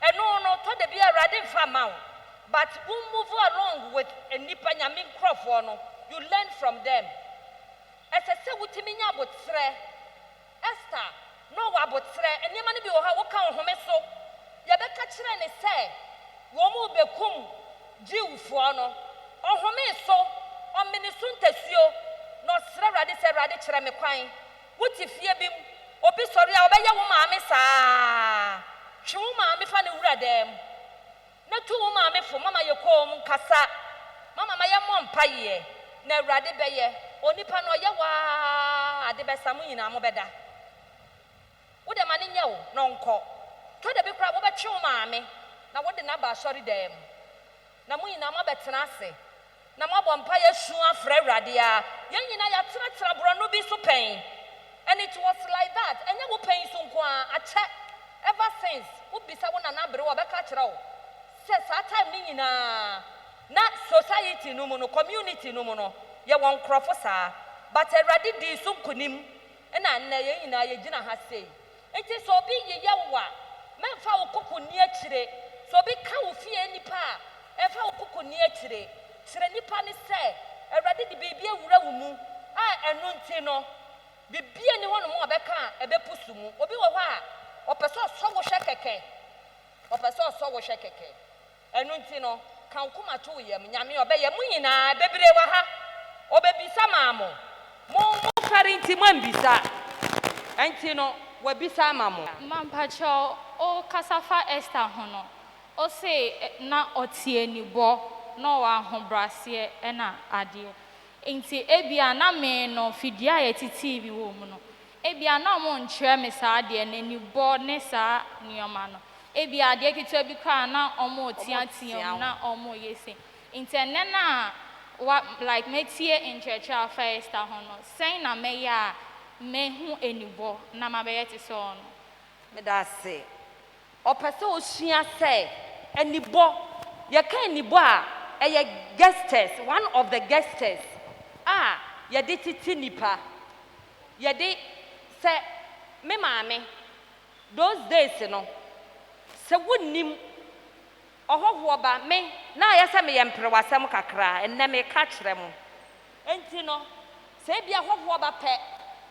eno no to de bia rade fa ma but we move along with enipa nyame nkrofo no you learn from them esese wutimi nya botre Esther no wa botre enima ne bi wo ha wo ka ohome so ye be ka kire ne se wo mu bekum jiwfo no ohome so o minisu ntasuo no sre rade se rade kire me kwan wuti fie bim obi sori a obeye wo maame saa hwe wo maame fa ne wura dem na tu wo maame fo mama ye kom kasa mama ma ye mo mpaye na awurade beye onipa no ye wa ade besamu nyina mo beda wo de mane nye wo no nko to de bi kra wo be twe wo maame na wo de na ba sori dem na mo nyina mo betena ase na mo bo mpaye su afra awurade a ye nyina ya tena bro no bi so pen. And it was like that. And you will pay some a check ever since. Ubisa wona na bere obeka kire wo. Says that time ni nyina na society no mo no community no mo no ye won crofo saa but erade di so nkonim na na ye nyina ye gina ha sei. Enti so bi ye wa memfa wo kokoni akire so bi ka wo fie nipa emfa wo kokoni akire kire nipa ne se erade di bibia ewura wo mu enu nti no bibia ni hono mo obeka ebepusu mu obi wo ho a opeso so wo hwekeke enu nti no kan kuma to yem nyame obeye mu nyina bebire wa ha obebisa maamo mo parenti mambisa enti no wabisa maamo mampacho o kasafa Esther hono o se na otie ni bo no wa hobrase na ade enti ebia na me no fidia ye titi bi wo mu no ebia na mo nkyerɛ me saa de na ni bo ne saa nioma no ebia de kitwa bi kwa na omo tiatiam na omo yesi intene na what like metie in church first hono sen na me ya me hu enibo na mabeye te so no me da se opese osua se enibo ye ka enibo a guesters, one of the guesters. Yɛde titi nipa. Yɛde sɛ me maame those days no. Sɛ wonnim ɔhɔhoɔ ba me na ayɛ sɛ meyɛ mperewasɛm kakra ɛnnɛ meka kyerɛ mo. Enti no sɛ bia ɔhɔhoɔ ba pɛ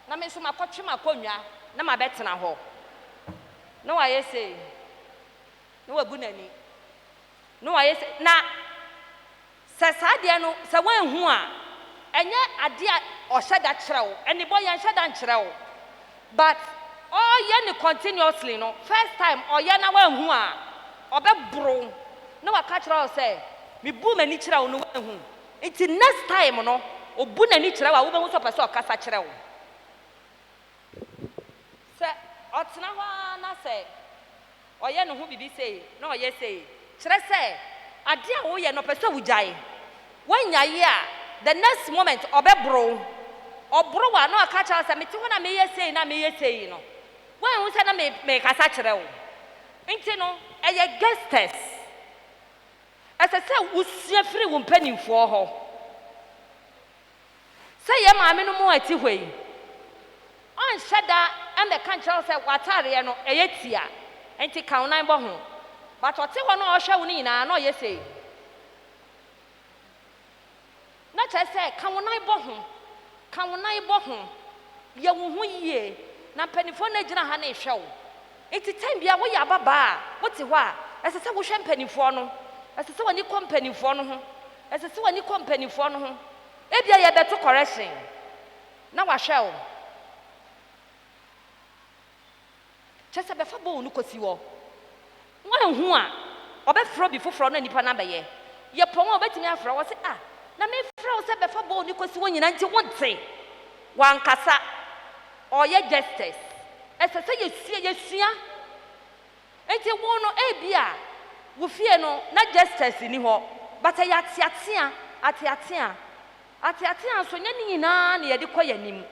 na me nso makɔtwe makonnwa na mabɛtena hɔ. Na wayɛ sɛ na wagu n'ani. Na wayɛ sɛ na sɛ saa deɛ no sɛ wanhu a ɛnyɛ ade a ɔhyɛ da kyerɛ wo ɛne bɔ yɛnhyɛ da nkyerɛ wo but ɔyɛ ne continuously no first time ɔyɛ na wanhu a ɔbɛboro na waka kyerɛ wo sɛ mebu m'ani kyerɛ wo no wanhu nti next time no obu n'ani kyerɛ wo a wobɛhu sɛ ɔpɛ sɛ ɔkasa kyerɛ wo sɛ ɔtena hɔ a na sɛ ɔyɛ ne ho bibi sei na ɔyɛ sei kyerɛ sɛ ade a woyɛ no ɔpɛ sɛ wogyae wanyaye a the next moment ɔbɛboro ɔboro wa na ɔka kyerɛ wo sɛ mete hɔ na meyɛ sei na meyɛ sei no wanhu sɛ na mekasa kyerɛ wo nti no ɛyɛ guesters ɛsɛ sɛ wosua firi wo mpanimfoɔ hɔ sɛ yɛ maame no mu ati hɔ yi ɔnhyɛ da ɛmɛka nkyerɛ wo sɛ w'ataareɛ no ɛyɛ tia nti ka wo nan bɔ ho but ɔte hɔ no ɔhwɛ wo no nyinaa na ɔyɛ sei na kyerɛ sɛ ka wo nan bɔ ho yɛ wo ho yie na mpanimfoɔ no gyina ha na ɛhwɛ wo nti time bia woyɛ ababaa a wote hɔ a ɛsɛ sɛ wohwɛ mpanimfoɔ no ɛsɛ sɛ w'ani kɔ mpanimfoɔ no ho ebia yɛbɛto correction na wahwɛ wo kyerɛ sɛ bɛfa bɔ wo no kɔsi wɔ wanhu a ɔbɛfrɛ bi foforɔ no nipa no abɛyɛ yɛpɔn a ɔbɛtumi afrɛ wɔ sɛ na mefrɛ wo sɛ bɛfa bɔ wo no kɔsi wɔ nyina nti wonte wankasa ɔyɛ justice ɛsɛ sɛ yɛsua nti wo no ebia wo fie no na justice ni hɔ but ɛyɛ ateatea so nyɛ ne nyinaa na yɛde kɔ yɛnim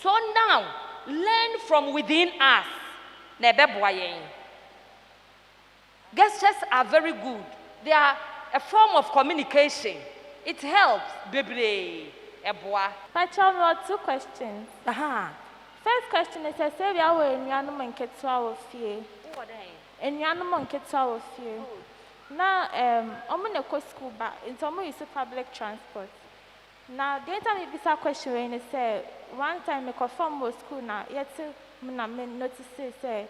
so now learn from within us na ɛbɛboa yɛn gestures are very good they are a form of communication it helps bebree ɛboa Pacha, 2 questions. First question is, say we are enuanom nketewa wɔ fie. Enuanom nketewa wɔ fie. Na omo na kɔ school ba, nti omo use public transport. Na the time me bisa question we ne say one time me confirm mo school na yet na me notice say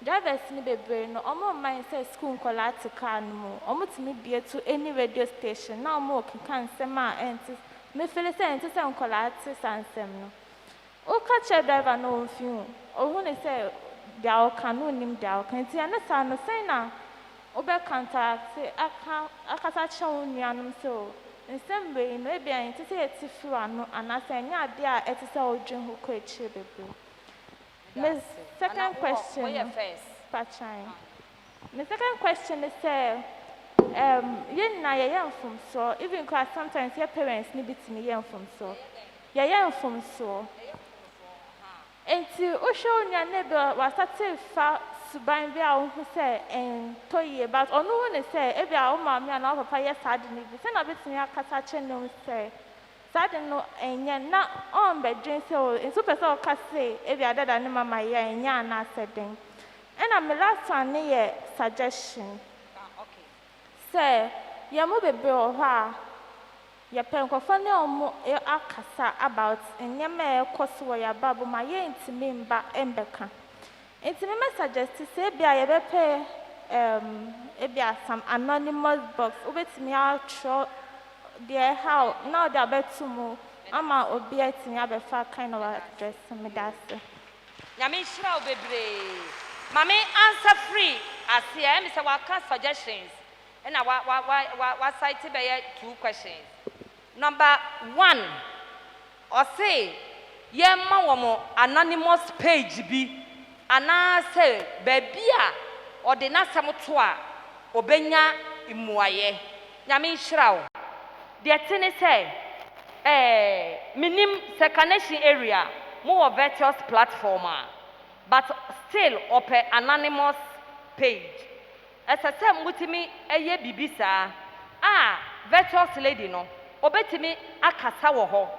drivers ni bebree no omo mind say school nkola ate car no mo. Omo timi bie to any radio station. Na omo kan nsɛm a enti me feel say enti say nkola ate sansɛm no. O catch a driver no mfiu. O hu ne say dia o kanu nim dia o kan ti ana sa no say na obe contact akasa chewo nuanom so nsem be no e bia enti say etifu ano anasa nya ade a eti say odwen ho ko echi bebre. The second question Pachan. The second question is say yen na ye mfom so even because sometimes your parents need bitimi ye mfom so. Ye mfom so. Enti o show nya ne be wasate fa suban bi a wo hu say toye but onu wo ne say e bia wo maami ana wo papa ye sad ni bi say na betimi akasa che no say sad no enye na on be dwen say o enso pese o ka say e bia dada ne mama ye enya na seden ena me last one ne ye suggestion say ye mo bebe o ha ya penkofo ne omo akasa about enyema ekoso ya babu ma ye ntimi mba embeka ntimi me suggest say bia ye bepe bia some anonymous box obetimi atro there how now they betumu ama obi atimi abefa kind of address me that's nyame shira obebre mame answer free as here me say waka suggestions and wa cite be 2 questions. Number 1, or say, yemma womo anonymous page bi, ana say, bebia, or the nasamotua, obenya imuaye. Nyame shrao. The atene say, minim secondation area, more virtuous platformer, but still open anonymous page. As I said, mutimi eye bibisa, virtuous lady no obetimi akasa wo ho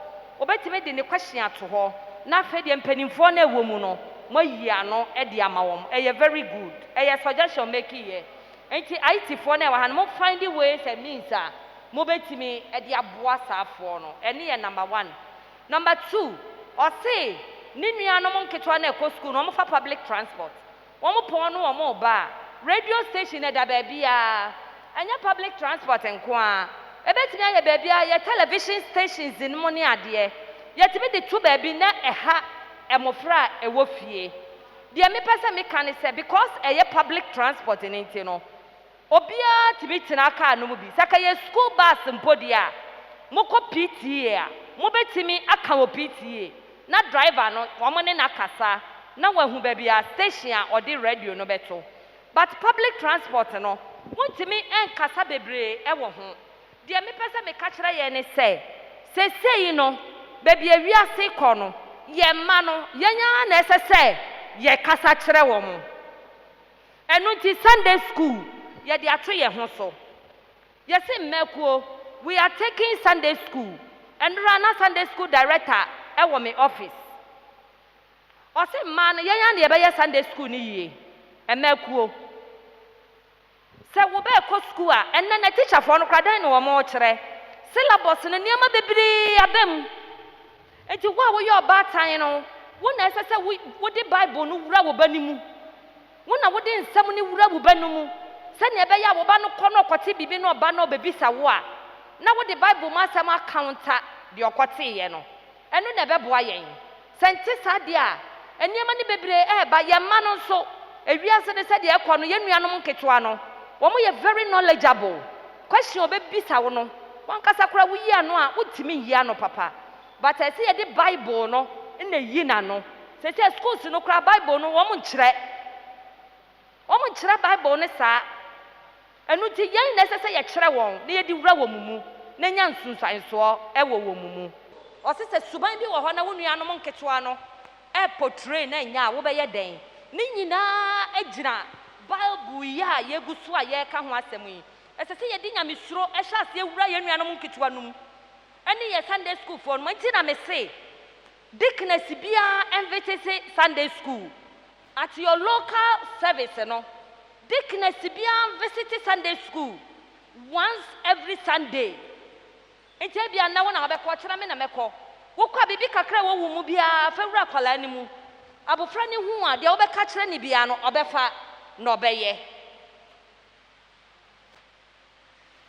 obetimi de ne question ato ho na fe de mpanimfo na ewo mu no moyi ano e de ama wom eye very good eye suggestion make here enti IT fo na wa han mo find ways and means mo betimi e de aboa saafo no ene ye number 1 number 2 o say ni nuanom nketwa na ekɔ school no mo fa public transport wo mo pon no wo mo ba radio station e da ba bia anya public transport enko a ebetimi aye ba bia ye television stations in mo ne ade yetimi de tu ba bi na ɛha emofra ewo fie de me pese me kan say because eye public transport in nti no obia tibi tena car no mu bi saka ye school bus mpodia moko PTA mo betimi aka wo PTA na driver no wo ne na kasa na wahu ba bia station a odi radio no beto but public transport no wontimi enkasa bebre e wo ho de me pese me ka kire ye ne say sei no ba bia wiase kɔ no ye ma no yenya na esese ye kasa kire wo mo enu ti Sunday school ye de ato ye ho so ye se mmekuo we are taking Sunday school and rana Sunday school director e wo me office o se man yenya na ye be ye Sunday school ni yie mmekuo se wo be ko school a enne na teacher for no kradan no wo mo kire syllabus no niam bebre abam enti wo yo batan no wo na esese wo de Bible no wura wo banimu wo na wo de nsam ni wura wo banumu se ne be ya wo ba no kɔ no kɔte bibi no ba no bebisa wo a na wo de Bible ma asam counter de okote ye no eno na be boa yen sente sade a eniema ni bebre ba ye ma no so ewiase de se de ekɔ no ye nuanom nketwa no wo mo ye very knowledgeable question obebisa wo no wan kasa kura wo yi ano a wotimi yi ano papa but I say ye de Bible no na yi na no se schools no kura Bible no wo mo nkyerɛ Bible ne saa enu ti yen na sese ye kyerɛ wɔn na ye di wura wɔ mumu na nya nsunsanso e wɔ mumu o se suban bi wɔ hɔ na wo nuanom nketwa no e portray na nya wo be ye den ni nyina agyina Bible ya ye gusu a ye ka ho asɛm yi esese ye di nyamesuro e hya se wura ye nuanom nketwa no mu ene ye Sunday school for mo nti na me say Dickness bia envitese Sunday school at your local service no Dickness bia visit Sunday school once every Sunday enti bia na wona obekɔ kyerɛ me na mekɔ wokɔ bibi kakra wo wu mu bia fa wura kwala ni mu abofra ni hu a de obeka kyerɛ ni bia no obefa na obeye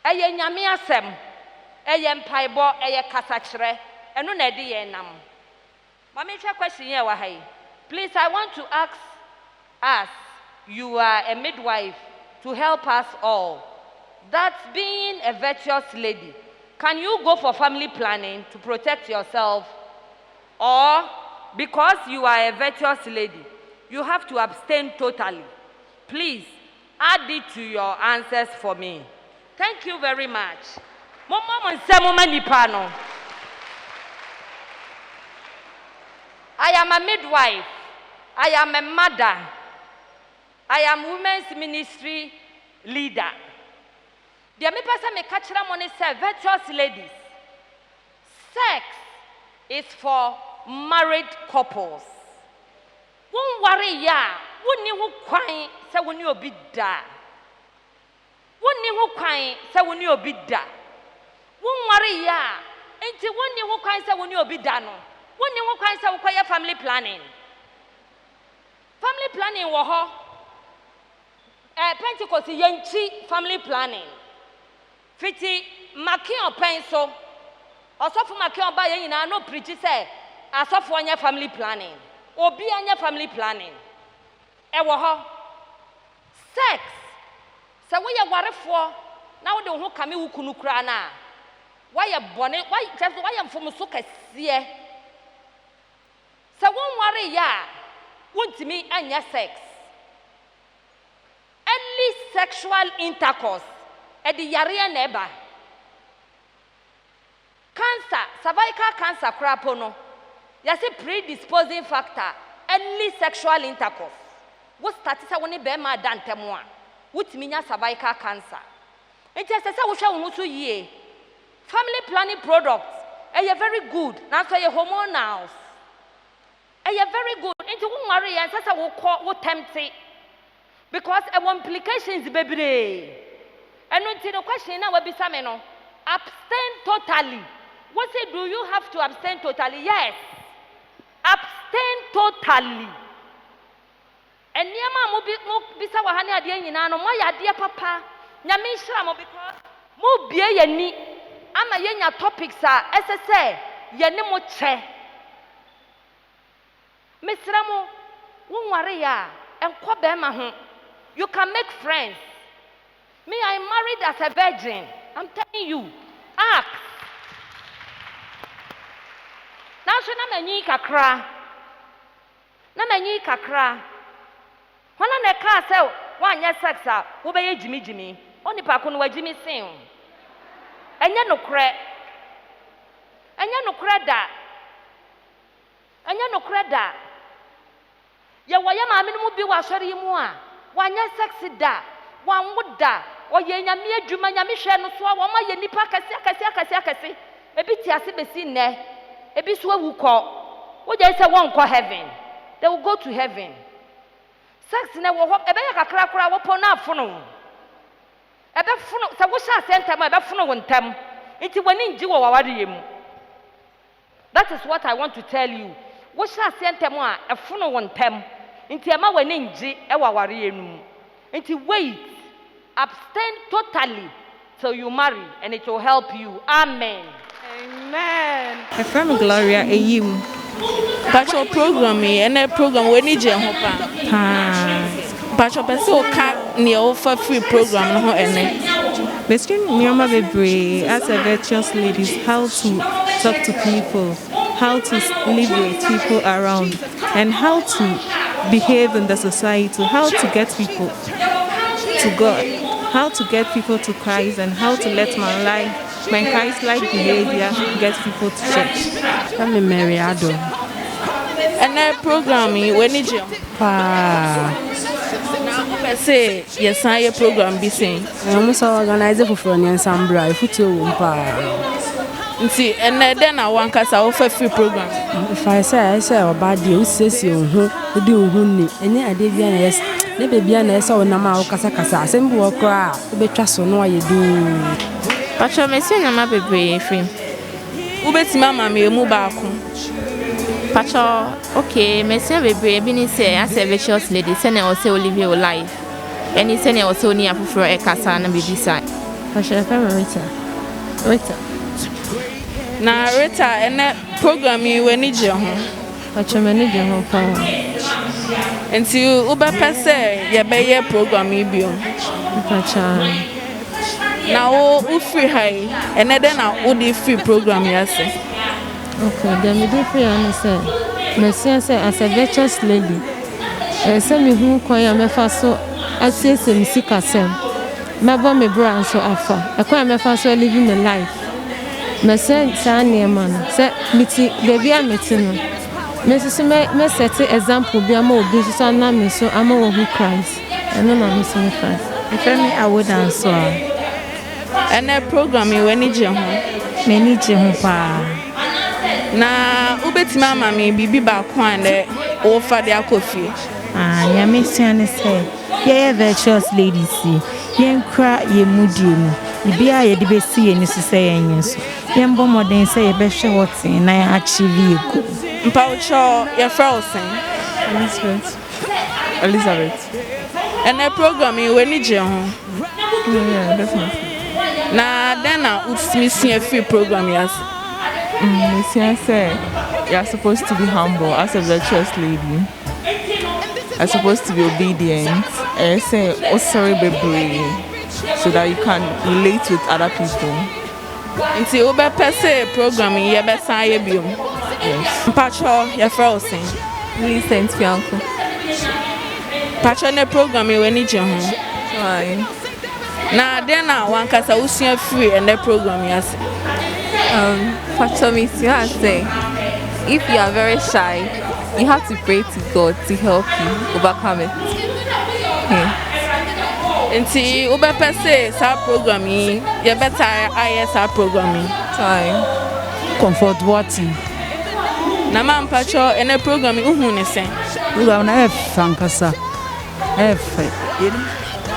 eye nyame asɛm eye mpaibɔ eye kasa kyerɛ eno na de ye nam Mama, question here, Wahai. Please, I want to ask us, you are a midwife, to help us all. That's being a virtuous lady. Can you go for family planning to protect yourself? Or, because you are a virtuous lady, you have to abstain totally? Please, add it to your answers for me. Thank you very much. I am a midwife. I am a mother. I am women's ministry leader. The me person me catch them on say virtuous ladies. Sex is for married couples. Won worry ya, wonni ho kwan say wonni obi da. Wonni ho kwan say wonni obi da. Won worry ya, enti wonni ho kwan say wonni obi da no. When you want to family planning. Family planning wo ho. Pentecost yenchi family planning. Fiti makion penso. Osofu makion ba yen na no preach say asofu anya family planning. Obi anya family planning. E wo ho. Sex. Se we ye warefo na wo de ho kame wo kunu kura na. Why ye bone, why just why am fo so kase. So one worry ya, won't me anya sex. Early sexual intercourse at the yarea neighbor. Cancer, cervical cancer crapono. Yes, a predisposing factor. Early sexual intercourse. What started when it be ma dantemoa? What mean cervical cancer? It is a social mutu ye. family planning products ɛyɛ very good nanso ɛyɛ hormonals ɛyɛ very good nti wo nware yɛn sɛ sɛ wo tempte because ɛwɔ implications bebree ɛno nti no question na wabisa me no abstain totally. What say, do you have to abstain totally? Yes. Abstain totally. And Yama mo bisa wahani adia nyina no mo ya adia papa. Nyame nhira mo because mo bie ye ni ama yenya topics a ɛsɛ ye ne mo che. Mesra mo wo nware ya enko be ma ho. You can make friends. Me, I married as a virgin. I'm telling you. Ask. Now, so na manyi kakra. Na manyi kakra. When I car say, one year sex, wo be Jimmy. Only pa no Jimmy sin. Enya no kre. Enya no kreda. Enya no kreda. Ye wo ye ma me no bi wa sori mu a. One year sex da. One would da. Or ye nyame adwuma nyame hwe no so a wo ma ye nipa akase ebi ti ase besi nne ebi so awu kɔ wo je say won kɔ heaven they will go to heaven sex na wo ebe ya kakra kra wo pɔ na afono ebe fono se wo sha sentem ebe fono wo ntam nti wani ngi wo waware ye mu. That is what I want to tell you. Wo sha sentem a efono wo ntam nti ema wani ngi e waware ye nu nti wait. Abstain totally till you marry, and it will help you. Amen. Amen. My friend Gloria Eyim. Bachelor program and a program we need je ho pa. Bachelor person ka ne offer free program no ho ene. Bestin Miyama Bebre as a virtuous ladies how to talk to people, how to live with people around, and how to behave in the society, how to get people to God, how to get people to Christ, and how to let my Christ-like behavior get people to church. I'm Mary Ado. And that program we need you. Say yes, I program be saying. I'm so organized for front and some bright football. See, and then I want us offer free program. If I say about the session, who do who and I did yes. Never be an S or Nama Casa, same work, be trust on what you do. But your message, I'm a baby free. Ubet Mamma, me move back. Pacho, okay, Monsieur Baby, say as a virtuous lady, send also live your life. And it's any also near for a casa and be beside. Pacho, Rita. Now, Rita, and that program you will need your home. Pacho, manager home power. Until Uber Pesse, your bay program you be on. Pacho. Now, free high, and then I would free program, yes. Okay, then we do free and say, Monsieur say as a virtuous lady, send me who choir me so I say some sick as him. Mabo me bra so afa. I choir me so living my life. Me say near man. Say miti baby am meeting. Me say me set example be am obi so na me so am who Christ. I know na me say Christ. If me I would answer. And that program you need you home. Me need you home pa. Na ubeti mama me bibi ba kwan de offer their coffee. Ya me say ye virtuous ladies see. Ye nkra ye mudi mu. Bibia ye de be see ni so say yen so. Ye mbo modern say ye be hwe what na achieve eko. Mpa ucho ye Frozen. Elizabeth. And that program you need you home. Yeah, definitely. Na then na missing a free program yes. Monsieur say you're supposed to be humble as a virtuous lady. You're supposed to be obedient. And say oh sorry baby, so that you can relate with other people. Until Uber Pesse program ye be say biom. Yes. Pacho ye Frozen. Saint Fianco. Pacho ne program you need you home. Fine. Na then na one kasa usia free and the program yes. Pastor Miss, you have to say, if you are very shy, you have to pray to God to help you overcome it. Okay. Nti ubepe say sa programming, you better IS sa programming. Time. Comfort watching. Na ma mpacho ene programming uhu ne sen. Program na F ankasa. F.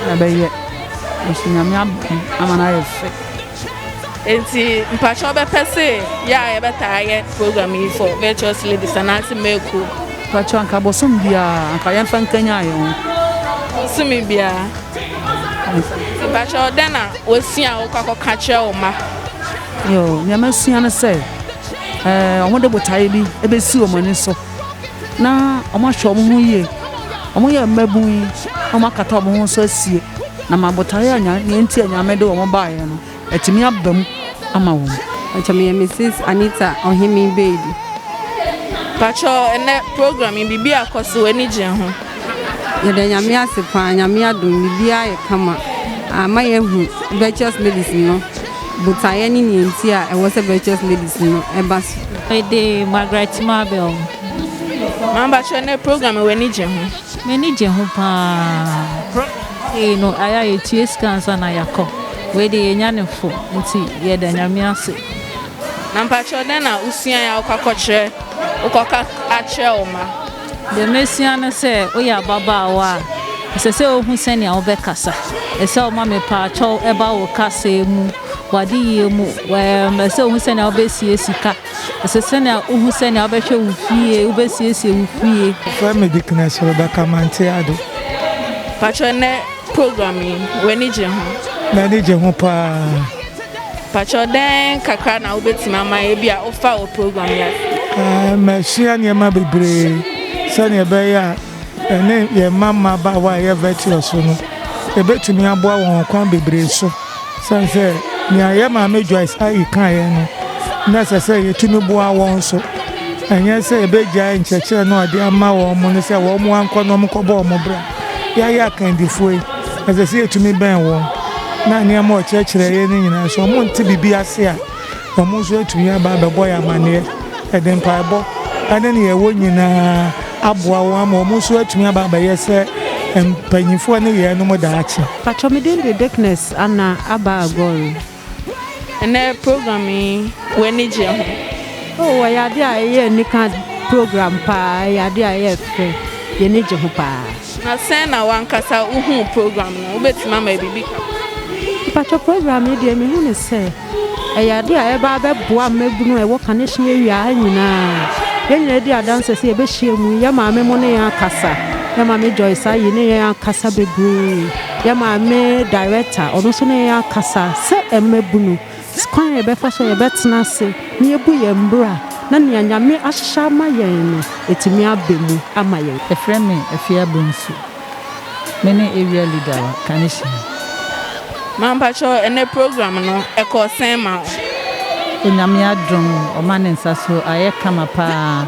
Na beye. Osinyame amana F. Nti mpacho bepe say ya better IS programming for virtuous ladies and as meku. Mpacho anka bosom bia anka yemfa nkanya ayo. Sumi bia. Mpacho dena osia okakọ kache o ma. Yo, nyama sua na say omo de botaye bi ebesi omani so na omo hwe omo ho ye omo ye mabun omo akata omo ho so asie na ma botaye anya nti anyame de omo baaye no etimi abam ama wo achame Mrs Anita Ohimi Baby Pacho ene programming bibi akoso ani je ho ye de nyame asepa nyame adom bibia ye kama ama ye hu virtuous ladies no botaye ni nti a e wo se virtuous ladies no e bas de Margaret Mabel. Mamba chene program we ni je ho. Me ni je ho pa. No aya ye tie scansa na yakọ. We de nya ne fo nti ye da nyame ase. Na mpacho den na usua ya ukakọche ukoka ache oma. De mesia na se o ya baba wa. Se ohu sene a obekasa. Ese o ma me pa cho eba wo kasa mu. Wadi yemu we se ohu sene a obesie sika. Sene ohu sene a obehwe ufie obesiesie ufie. For me dikness Rebecca Manteado. Pacho ne programming we ni je ho. Na ni je ho pa. Pacho den kakra na obetima ma e bia ofa o program ya. Ma shia ne ma bebre. Sane be ya ene ye mama ba wa ye virtuous no. E betumi aboa won kwan bebre so. Sanse ni aye ma me Joyce ai kan ye no. Na sese ye tumi boa won so. Anya se ebeja ncheche no ade ama wo mo ne se wo mo anko no mo kobo mo bra. Ya kan difoi. Sese ye tumi ben wo. Na ni ama o chechere ye ni nyina so mo nti bibi ase a. Mo so atumi aba bebo ya mane. Eden pa bo. Ade ne ye wo nyina aboa wo ama mo so atumi aba ba ye se empanyifo ne ye no mo da achi. Pacho me den de darkness ana aba agori. Ene programming we ni je ho. Oh, ya dia ye nika program pa ya dia ye fe ye ni je ho pa. Na sen na wankasa uhu program no obetima ma bibi ka. Pacho program e dia me hu ne se ya dia e ba be boa mabunu e wo connection ewia nyina. Ye nyina dia dance se e be hie mu ya ma me mo ne ya kasa. Ya ma me Joyce ayi ne ya kasa bebre. Ya ma me director ono so ne ya kasa se e mabunu. Kwan ebe fa so ebe tena se ni ebu ye mbra na ni anyame ahyeha ma yen no etimi abemu ama yen e friend me afia bonsu me ne area leader kanishi mamba cho ene program no e ko sen ma onyame adom o ma ne nsa so aye kama pa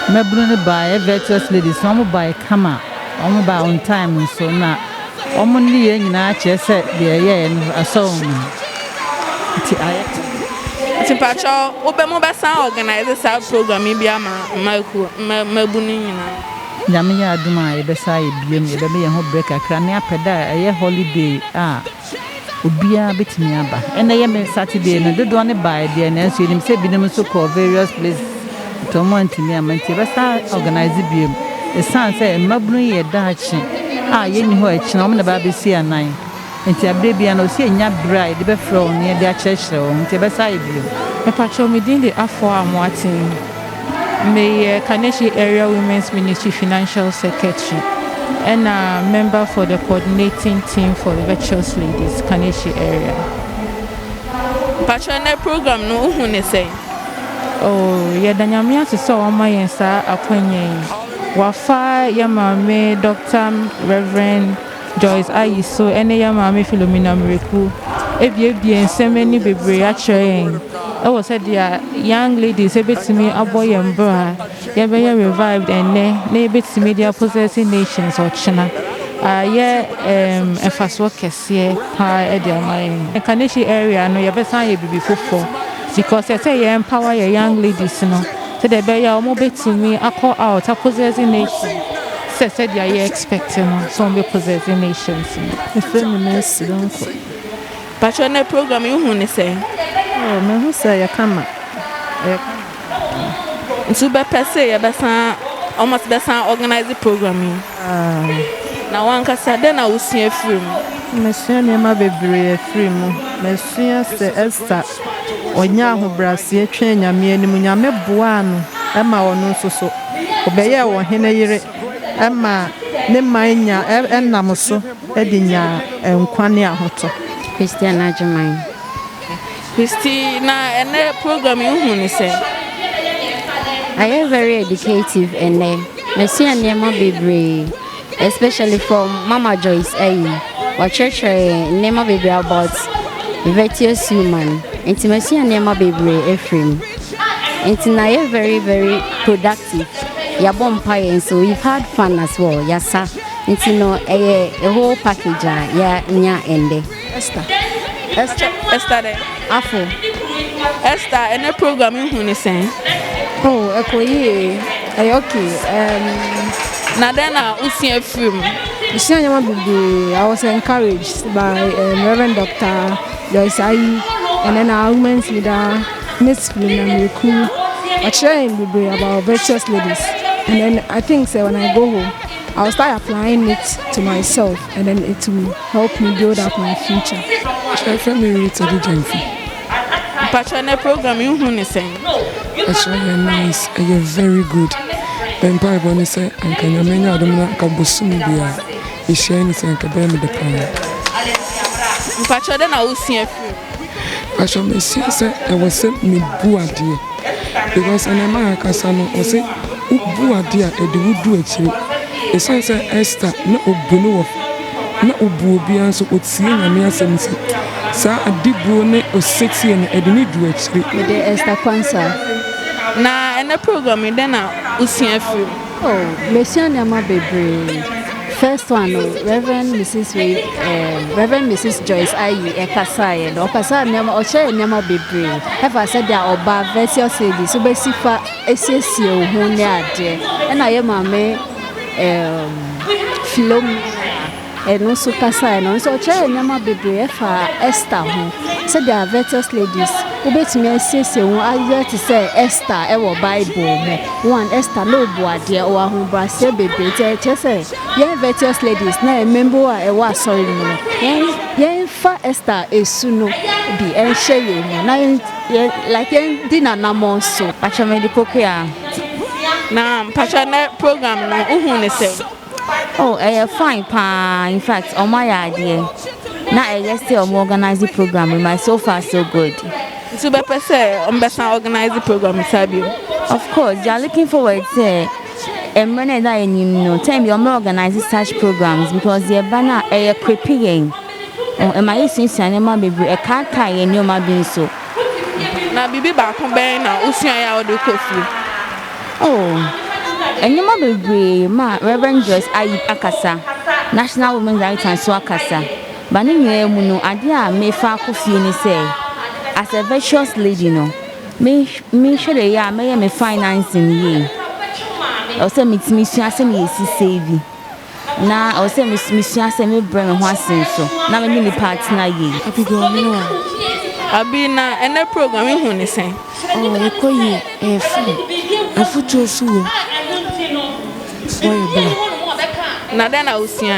mebru ne ba e virtuous ladies no mo ba kama o mo ba on time so na o mo ni ye nyina che se de ye no aso ti ayat ti pacho obe mo be san organize sa program bi ama mabuni nyina nyame ya aduma e be sa e biem e be ye ho break akra ne apeda e holiday obia betimi aba ene ye me Saturday no dodo ne ba de na so nim se binim so call various places to mo antimi amanti be sa organize biem e san se mabuni ye daachi ye ni ho e china mo na ba be si anan enti abrebia no si enya bride be fro ne de achechre o enti be sa ebio me pacho me din de afo amoatin me Kaneshi Area Women's Ministry Financial Secretary and a member for the coordinating team for the virtuous ladies Kaneshi area. Pacho na program no uhu ne say oh ye danyamia se so o mayen sa akwanyen wafa ya mame Dr. Reverend Joyce Ayiso ene ya mama Philomena Mreku ebie nsem ni bebre a kyerɛ e wo said dia young ladies ebetimi aboy mbra ye be revived ene na ebetimi dia possessing nations or china ye efaso kese pa e dia mai Kaneshi area no ye be san ye bibi fofo because they say ye empower your young ladies no so they be ya omo betimi akọ out a possessing nation said you're expecting some be possessing nations. If any mess, don't go. But on the program, you want to say? Oh, me who say you come? Nso bɛpɛ sɛ yɛbɛsan almost bɛsan organize the programming. Na wankasa dɛn na wosua afiri mu? Mesua nneɛma bebree afiri mu. Mesua sɛ Esther ɔnya ahobrɛaseɛ twɛn Nyame anim. Nyame boa no ɛma ɔno nso so ɔbɛyɛ wɔ hene yere ɛma ne man nya ɛnam so ɛde nya nkwa ne ahotɔ. Christian Ajuman. Christy, na ene program you hu ni say. I am very educative and Messia Nema Bebre, especially from Mama Joyce Ayi, or church Nema Bebre about virtuous human. Into Messia Nema Bebre Ephraim. Into I am very, very productive. Ya bonfire, and so we've had fun as well. Yasa. Into no a whole package, ya nya ende. Esther there. Afo. Esther, any program you want to say? Oh, okay. Now then, I see a film. I was encouraged by Reverend Dr. Joyce Ayi, and then our women's leader, Miss Philomena Miriku, sharing about virtuous ladies. And then I think so when I go home, I'll start applying it to myself, and then it will help me build up my future. Patron program you want to say? It's really nice. You're very good. Then Bible say, "And can you many other man can bosom be a? Is she anything can bear me the power?" Patron, then I will see a few. Patron, me say I was sent me buadia because an American son was say, "Buadia, and they would do it." It's say Esther, not Obuno, not Obubian, so would see a mere sense. Sir, I did bone or sexy and I didn't do it. With the Esther Kwanzaa. Na and the program then I will see a few. Oh, Messia Nema Bebre. First one, Reverend Mrs. Joyce Ayi, Ekasai, and Okasa Nema Oche Nema Bebre. Have I said that Oba Virtuous Ladies, so basically, SSO, who near there, and I am a me Philomena. And also Kasa and also Chair Nama Bebre for Esther who said they are virtuous ladies. Who bet me say I hear to say Esther ever Bible one Esther no boy dear or who Brasil Bebre say yeah virtuous ladies now remember I was sorry no yeah for Esther is soon be and share you now like dinner namon so Pacha medical care now Pacha program no who say. Oh, fine, pa. In fact, on my idea, now I just say I'm organizing the program. My so far so good. So, better say I'm better organize the program, Sabio. Of course, you are looking forward to. And when I time you are organizing such programs because the banner a preparing. And my since I never be a car tie and you might be so. Now, Bibi back on Ben now, Usia do coffee. Oh. And you might be Reverend Joyce Ayi Akasa, National Women's Rights and So Akasa. But in your muno, idea may far coffee ni say. As a virtuous lady, no, me sure they are may financing ye. Also, meet me, she has me saving. Now, I say, Miss Miss me bring a horse so. Now, I'm in the partner ye. Happy going on. I've been in a program in Honeyson. Oh, I call you a foot or so. Now then I will see.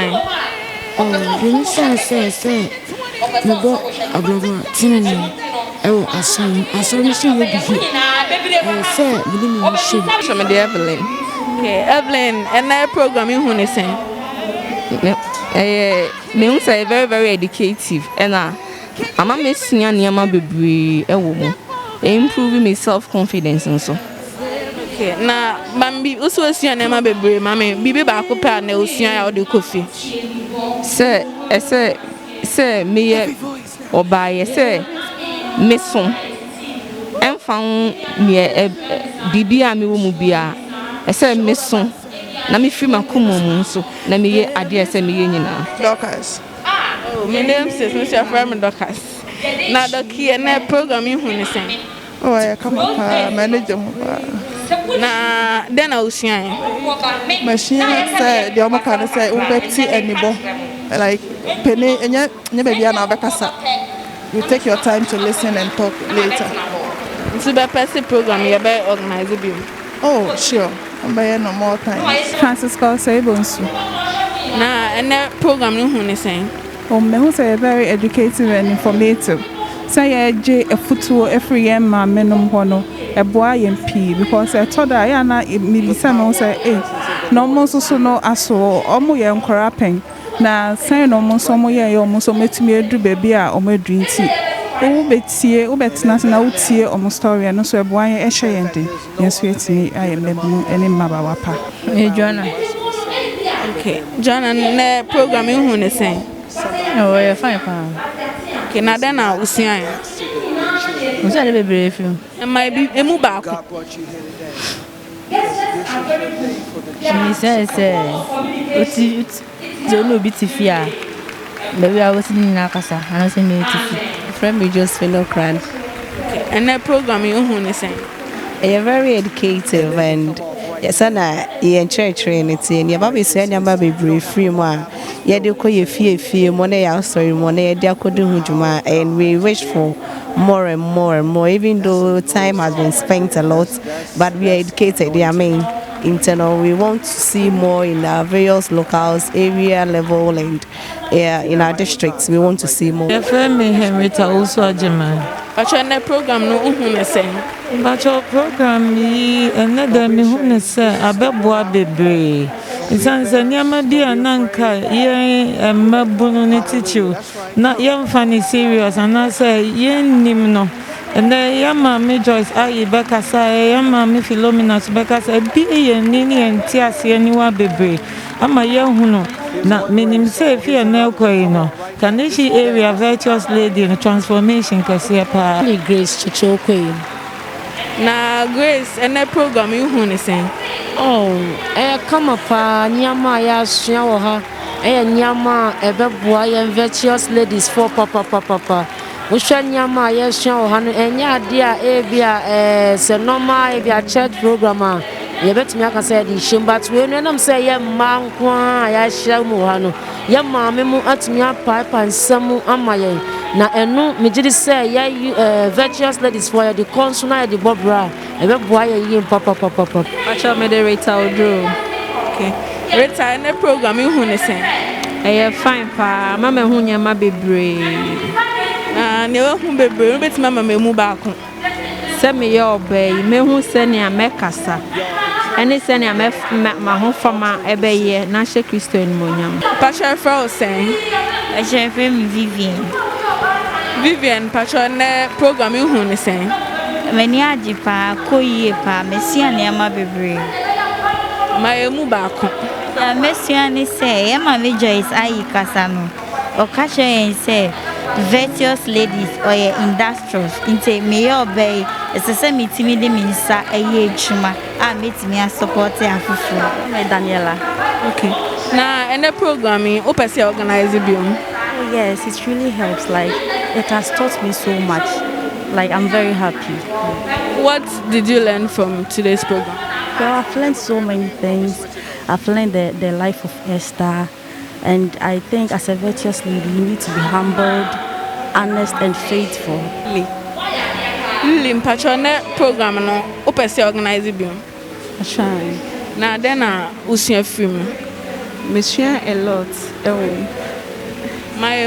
Oh, you say, the book of Brother Tinny. Oh, I saw you see you be here. Say, within me, show me the Evelyn. Okay, Evelyn, and that program in Honeyson. Me say very, very educative. And I'm missing Yama Bebre, a woman. Improving my self-confidence and so. Okay, now, Bambi also see a name of Bebre, Mammy, Bibi Baco Pan, they will see how do coffee. Say, me or by say, Miss Son. And found me a Bibi Ami Mubia. I said, Miss Son. Let me feel my kumu so. Let me idea send me in now. Doctors. Oh, my name says Mr. Freeman Doctors. Now, the key and that program you want to say. Oh, I come up, manage them. Na then I was saying, machine said, the Omakana said, Ubeti anymore. Like, Penny, and yet, never be an abacasa. You take your time to listen and talk later. It's a better program, you're better organized. Oh, sure. I'm buying no more time. Francisco Sabons. Na and that program, you who is saying? Oh, me who say very educative and informative. Say a football every year, my minimum hono, a boy and pea, because I told her, I am not maybe some say, eh, no more so no aso, almost young corrupting. Now, say no more some year, almost met me do baby or my drink tea. Oh, bet see, oh, bet nothing out here almost story, and also a boy a shayanty. Yes, wait me, I am never any mabawapa. Hey, Joanna. Okay, Joanna, the program you who is saying? Oh, you're fine, pa. Okay, now then I will see you. What's that baby if you? It might be a move back. She says, don't know bit if ya. Maybe I was in Nakasa, and I was in the friend me just fellow cran. And that program you who is saying? You're very educative and yes, in church trinity, and your baby said, your baby brief free one. Yeah, they call you fear, money outside, money, they could do Hujuma, and we wish for more and more and more, even though time has been spent a lot, but we are educated, I mean, internal. We want to see more in our various locales, area level, and in our districts. We want to see more. Your family, Henrietta, also a German. But your program, no one saying. But your program, another me who say, a beboa baby. It's answer Yamadia Nanka, ye a mabununi teach you. Not young funny serious, and I say, yen nimno. And then Yama me Joyce, I Becassa, Yama me Philomena's Becassa, be a nini and Tiasi anywhere baby. I'm a young huno, not meaning safe here, no coino. Can she area virtuous lady in a transformation, Cassia Grace Chicho Na Grace, and that program you who saying? Oh, come up, Nyama, yes, Shawaha, and Nyama, a boy and virtuous ladies for papa. We shall Nyama, yes, Shawahan, and ya dear Abia, Senoma, Abia church programmer. You bet me, I can say the shim, but when I'm saying, man, I shall Mohano, Yama, Memo at me a pipe and some Amaye. Na enu me did say ya virtuous ladies for the consular the bobra e be boy yin papa acha me the Rita Odro. Okay, Rita in the program you hu ne say eh fine pa mama hu nyama bebre na ne hu bebre no beti mama me mu ba ko se me ye obey me hu se ne amekasa ene se ne ma ho fama ebe ye na she Kristo en monyam pastor Frau say e she Vivian Patron program you who saying? Many ajipa, koye pa, Messian Yama Bebre. My mubako. Messian say, Yama Joyce Ayi Casano, or Kasha and say, virtuous ladies or industrials, inte mayor bay, as a semi timid minsa a ye chuma, I meet me a supporter and fufu, Daniela. Okay. Now, and the programming, Opasi organize it. Yes, it really helps. Like, it has taught me so much. Like, I'm very happy. What did you learn from today's program? Well, I've learned so many things. I've learned the life of Esther. And I think as a virtuous lady, you need to be humbled, honest, and faithful. Lily, patron program no Opasi organize it. I try. Now, then I will film. Monsieur a lot. My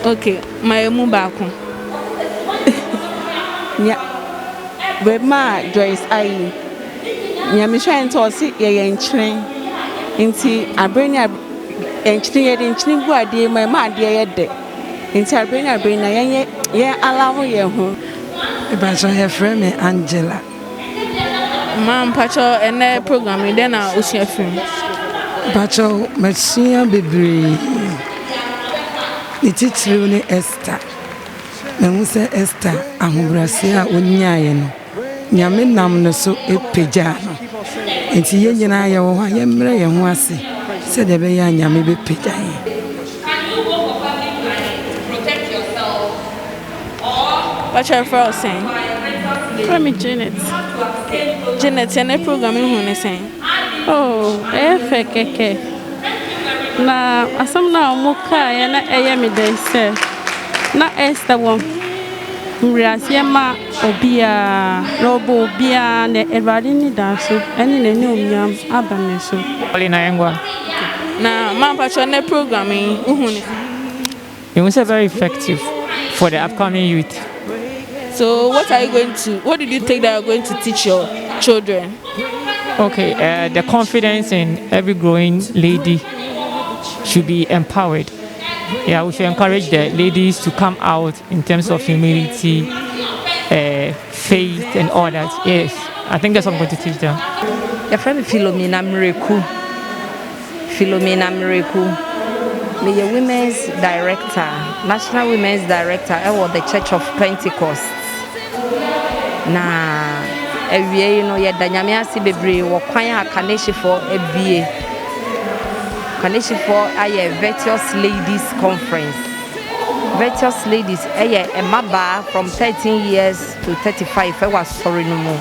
okay, my back. Yeah, but my Joyce, I am trying to see a train into a brain and train go dear my mad dear day. Into a brain, allow you home. If I saw her friend Angela. Ma'am, Pacho, and their program, then I will see a film. Pacho, Messiah Bibri. It is really Esther. Me say Esther ahobrase a onyaye no. Nyame nam no so epeja no. Enti ye nyina ye wo ha ye mre ye ho ase. Se de be ya nyame be peja ye. What your friend saying? From me, Janet. Janet, and a program in Honey. Oh, keke. Na asam na omuka ya na eye me dey say. Na Esther won. Mriasie ma obia, robo obia na Ewade ni danso. Eni na ni omiam abane so. Oli na engwa. Na man pacho na programming uhuni. It was very effective for the upcoming youth. So what did you think that you're going to teach your children? Okay, the confidence in every growing lady should be empowered. Yeah, we should encourage the ladies to come out in terms of humility, faith and all that. Yes, I think that's what I'm going to teach them. Your friend Philomena Miracle. Me a women's director, national women's director at the Church of Pentecost. Na ewie you know ye danyame ase bebre wo kwan akaneshi for ebie. Kaneshi for aye Virtuous Ladies Conference. Virtuous Ladies aye emaba from 13 years to 35 e was sorry no mo.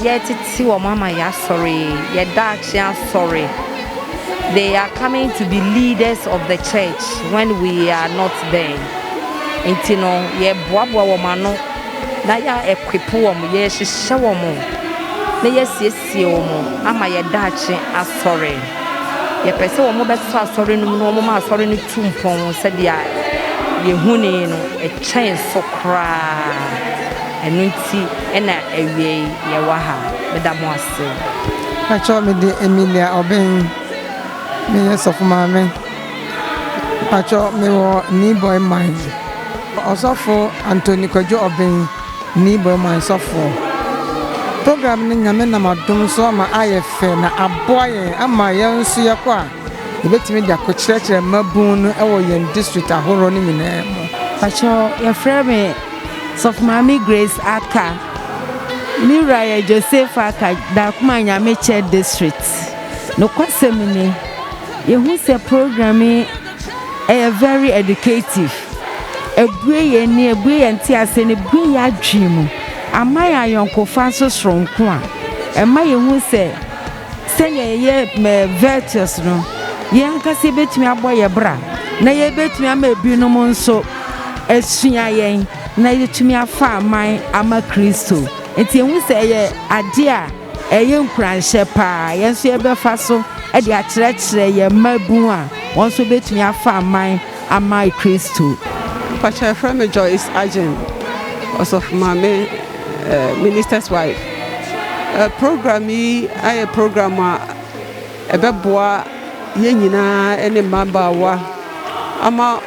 Ye titi wo mama ya sorry, ye dachi ya sorry. They are coming to be leaders of the church when we are not there. Intino ye boabwa womano na ya equipu womo ye hihye womo na ye siesie womo ama ye dachi asori. Ye pese womo beso asori no no womo asori no tumpon se dia ye huni no e chen so kra. Enu nti na ewie ye wa ha bedamo ase. Pacho me de Emilia Oben. Me yes of mama. Pacho me wo ni boy mind. Also for Anthony Kojo Oben ni boy mind so for. Program ni nyame na madum so ma ayefe na aboye ama yensu yakwa. Ebetimi dia ko chirechire mabun no e wo yen district ahoro ni nyina mo. Pacho your friend so for Mami Grace Aka. Mira Joseph Aka da kuma nyame che district. No kwasemini you say programming very educative. A bray and near bray and tears and a bray a dream. Am I a young co-fanso strong quan? And my who say, send ye me virtuous no. Young Cassie bet me a boy a bra. Na ye bet me a me binomon so as soon as na you to me a far mine am a crystal. And you say a dear a young crash pa, yes, you ever faso. E di atrechre ye mabu a won so betumi afa man amai Kristo. Pacha from Joyce Agent also mama minister's wife. Program yi aye program a ebeboa ye nyina ene mamba wa ama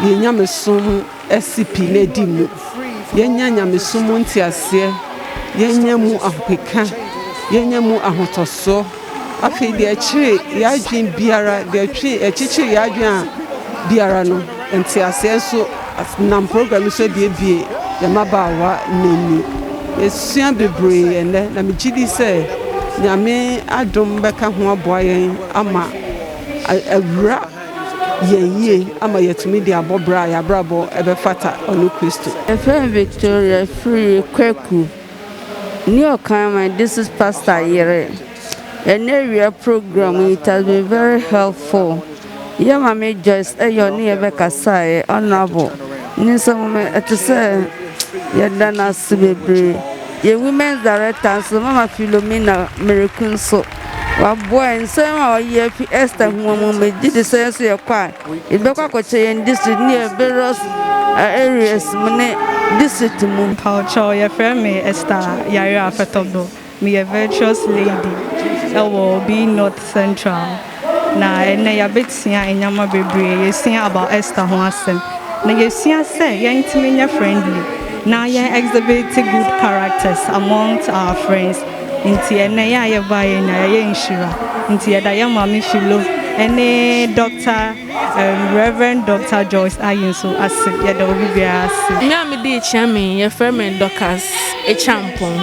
ye nyamesum SCP na dimu. Ye nyamesum ntiase ye nyamu ahopeka ye nyamu ahotoso. Afi de achire yadwin biara de atwi echichi yadwin biara no enti asenso nam program so bie ya mabawa neni esua bebre ene na megidi se nyame adom beka ho aboa yen ama awura yenye ama yetumi de abobra ya brabo ebefata onu Kristo. Efe Victoria Free Kweku New York, this is Pastor Yere. An area program, it has been very helpful. Yeah, Mammy Joyce, your near Becca Sai, honorable. Nisam to say, Yadana Sibi, your women's director, so Mama Philomena Miracle so. Well, boy, and some year Esther woman did the sense of your quiet. In Bakakoche and district near various areas, district moon culture, your friend me Esther Yaya Fetodo, me a virtuous lady. I will be North Central. Na ya betsia enyama bebre ye sia about Esther ho asem. Na ye sia say ye intimate friendly. Na ye exhibit good characters amongst our friends. Inti ene ya ye baye na ye inshira. Inti ye da ye mami Philo ene Dr. Reverend Dr. Joyce Ayinso ase ye da obi bia ase. Me am di chairman ye friend Doctors Echampon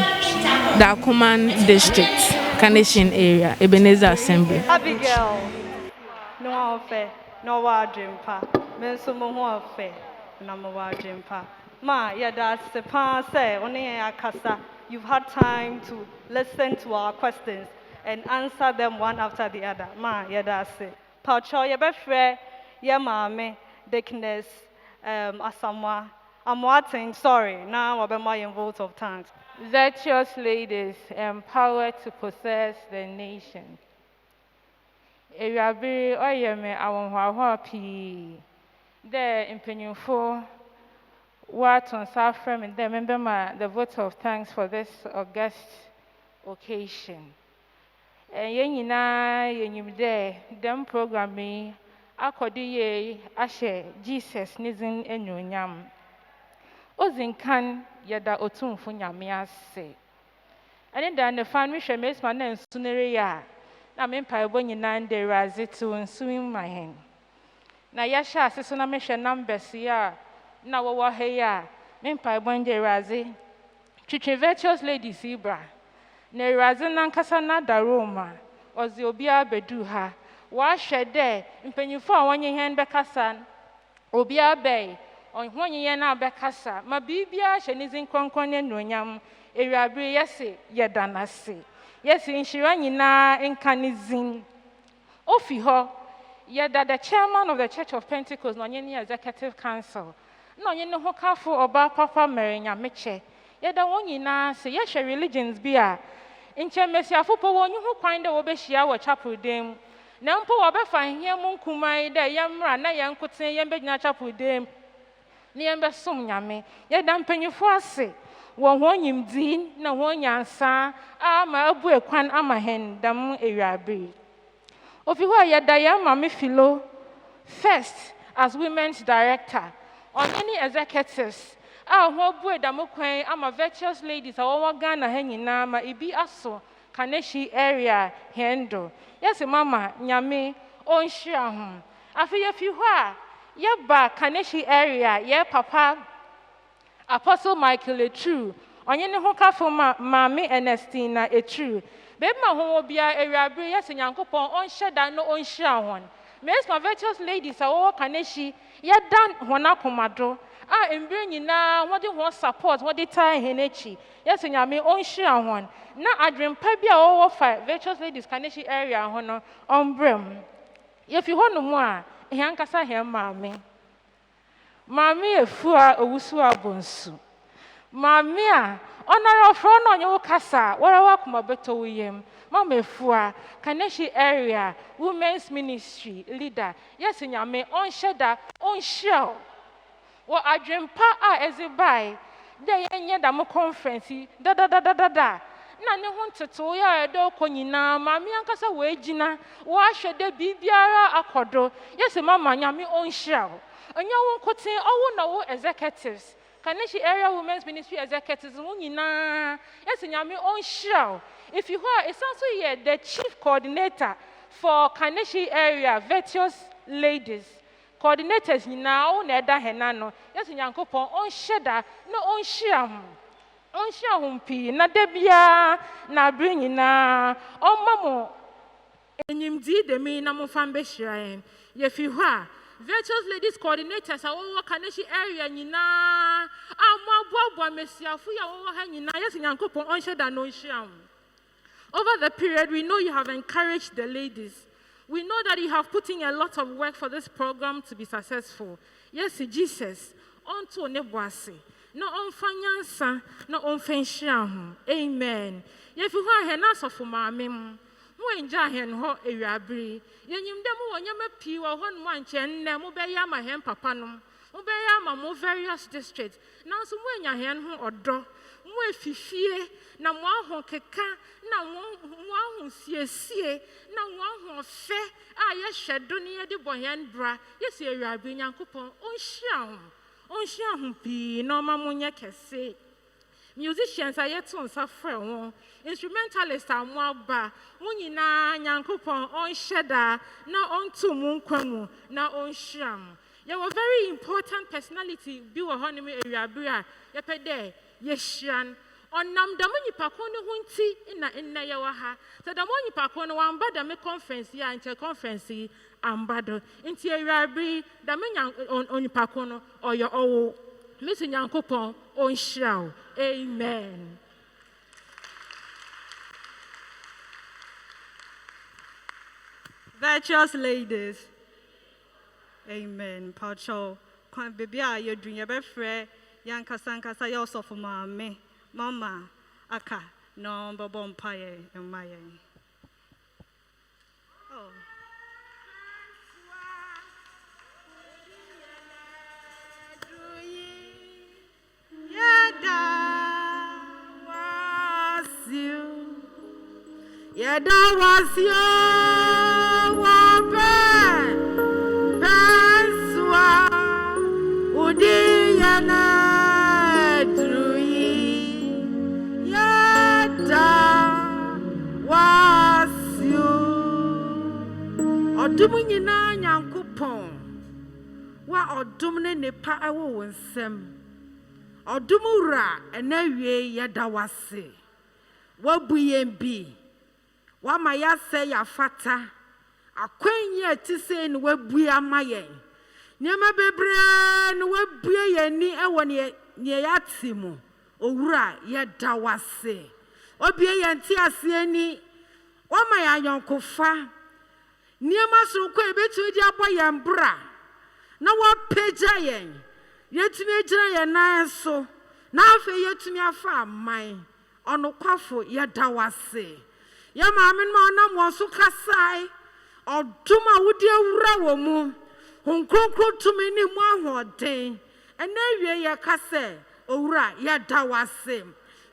da Command District Carnation area Ebenezer Assembly. Abigail no affair no wa dream pa. Me so mo ho affair na mo wa dream pa. Ma, yada sepa se one akasa. You've had time to listen to our questions and answer them one after the other. Ma, yada se. Pacho yebefre ye maame Dickness asamwa. I'm watching, sorry. Now I'll be my vote of thanks. Virtuous ladies empowered to possess the nation. Ewiabere oyeme awonhwahwa pii. The impenyufo what on Southern and them remember the vote of thanks for this august occasion. And yenina yenyimde them programming akodi ashe Jesus nizin enyonyam. Ozinkan yada otumfu nyame ase. And then the fan wish mes man and sunere ya. Na mempa ebo nyina nde razi to nsuim my hen. Na yasha asiso na mehwe numbers ya na wo he ya mempa ebo nde razi. Twitwe virtuous lady Zebra. Na razi na nkasa na da Roma. Ozi obi abedu ha. Wa hwe de mpanyifo a wonye hen bekasa obi abey onhonye ye na bekasa ma bibia hwe nizin kronkron ne nonyam ewiabere yese yedanase yesi nhira nyina nkanizin ofi ho yeda the chairman of the Church of Pentecost no nye executive council no nye ne hokafo oba papa merenya meche yeda wonyina se yehwe religions bia nche mesiafopo wonyu ho kwan de wobehia wo chapel dem na mpo wobefa hia mu nkumai de yemra na yenkoten yembegyina chapel dem ni yembe som nyame yeda mpanyifo ase wo ho nyimdin na ho nyansa ama abu ekwan ama hen dam ewiabe ofi ho yeda ya mama Philo first as women's director on any executives ho abu edam kwan ama virtuous ladies awo Ghana ha nyina ma ibi aso Kaneshi area hendo yes mama nyame onhia ho afi ye fi ho a ye ba Kaneshi area ye papa Apostle Michael Etru onye ne ho kafo Mami Ernestina Etru be ma ho obia ewiabere yes nyankopon onhye da no onhia hon mes my virtuous ladies awo Kaneshi ye dan hona komado embere nyina wode ho support wode tie henechi yes nyame onhia hon na adwempa bia wo fa virtuous ladies Kaneshi area ho no ombrem ye fi ho no mu a ehankasa he Mami efua owusu abonsu. Mami a onara ofro no onye wokasa warawa kuma beto wiyem. Mama efua Kaneshi area women's ministry leader. Yes nyame onhyeda onhye. Wo adwempa a ezibai de yenye da mo conference da. Na ne ho nteto ya edo konyina mami ankasa wo agina wo ahwede bibiara akodo. Yes mama nyame onhye. Onya won kotin owo na wo executives Kaneshi area women's ministry executives wunyina yes nyame onhia if you are it's also here the chief coordinator for Kaneshi area virtuous ladies coordinators nyina wo na eda hena no yes nyankopon onhyeda no onhia humpi na debia na abre nyina omamo enyimdi de me na mo fambe hira ye fi ho a virtuous ladies coordinators awo Kaneshi area nyina amabwa mesiafu ya wo ha nyina yes nyankopon onhyeda no nhyiam. Over the period we know you have encouraged the ladies. We know that you have put in a lot of work for this program to be successful. Yes Jesus onto ne boase no onfanyansa no onfanhyia ho. Amen. Ye fi ho he na asofo maamem mo enja hen ho ewiabere yenyimde mo wonyama pii wo ho no anche nne mo be ya ma hen papa no mo be ya ma mo various districts na so mo enya hen ho odo mo efifie na mo ahon keka na mo ahon siesie na mo ahon fe a ye hwedo ne ye de bo hen bra yes ewiabere nyankopon onhia ho pii na ma mo nya kese. Musicians are yet on suffer. Instrumentalists are more ba. Munyina nyankopon on sheda na on to munkwamu na on sham. You were very important personality. Be a honeymoon area bria. Yepede yeshan. On nam damoni pakoni hunti inna yawaha. So damoni pakoni wamba me conference ya inter conference ambado. Inti area bri damenya on pakono or your owo. Miss Nyankopon on show. Amen. Virtuous ladies. Amen. Pacho. Kwan baby you doing your best friend. Young Kasankasa, you also for me. Mama, Aka, no, Babon Paye, and my. Oh. Yada was you. Yada was you. Wapen. Penswa. Udiyana drui. Yada was you. Odumu nyina Nyankopon. Wa odumu ne nepa ewo wonsem. Odumura enewie yada wase wabuye bi wama ya se ya fata akwenye etise ni wabuye amaye nyema bebre ni wabuye yani ewo ne ya timu owura yada wase obie yanti ase ni wama ya yonkofa nyema so ko ebetu di aboye mbra na wapeja yen yetumi ejira ye nan so na afa yetumi afa amai ono kwafo yeda wase ya maame no na mo so kasai oduma wodi awura wo mu honkonkro tumi ni mu ahoden ena wie ye kase owura yeda wase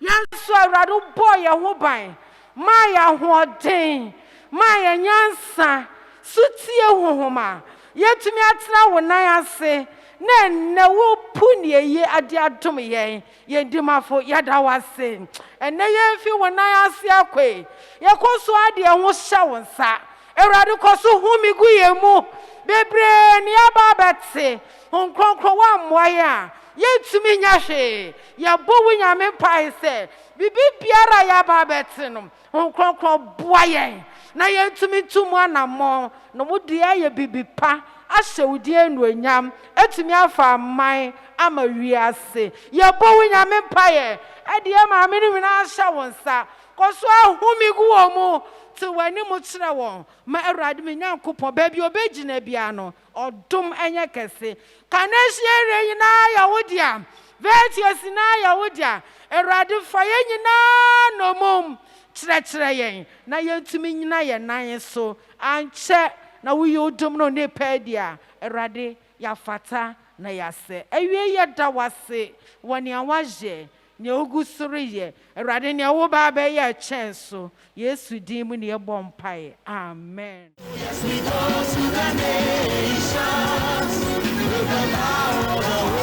yanso awrado boy ye ho ban ma ya hoden ma ya nyansa sutie hohoma yetumi atra wo nan ase na wo punie ye ade adom ye ndimafo yada wase ene ye fi wona ase akwe ye koso ade ho hya wonsa Erade koso humi gu ye mu bebre ni aba betse honkronkro wa moya yetumi nya hwe ye bo wunyame pai se bibi biara ya ba betse no honkronkro boye na yetumi tumu anamo no mudia ye bibi pa ashe wudi enu enyam etumi afa man ama wiase ye bo wunyame mpaye ede ma me ni na asha wonsa koso ahumi gu omu ti wani mu kire won ma Erade me Nyankopon ba bi obegina bia no odum enye kese kanehie re nyina ya wodia vetius na ya wodia Erade fa ye nyina no mum kire yen na yentumi nyina ye nan so anche na wo yodum no ne pedia Erade ya fata na ya se ewie ye da wase woni awaje ne ogusuriye Erade ne wo ba ba ye chenso Yesu din mu ne ebom pai amen. Yes, we go to the nations with the power of the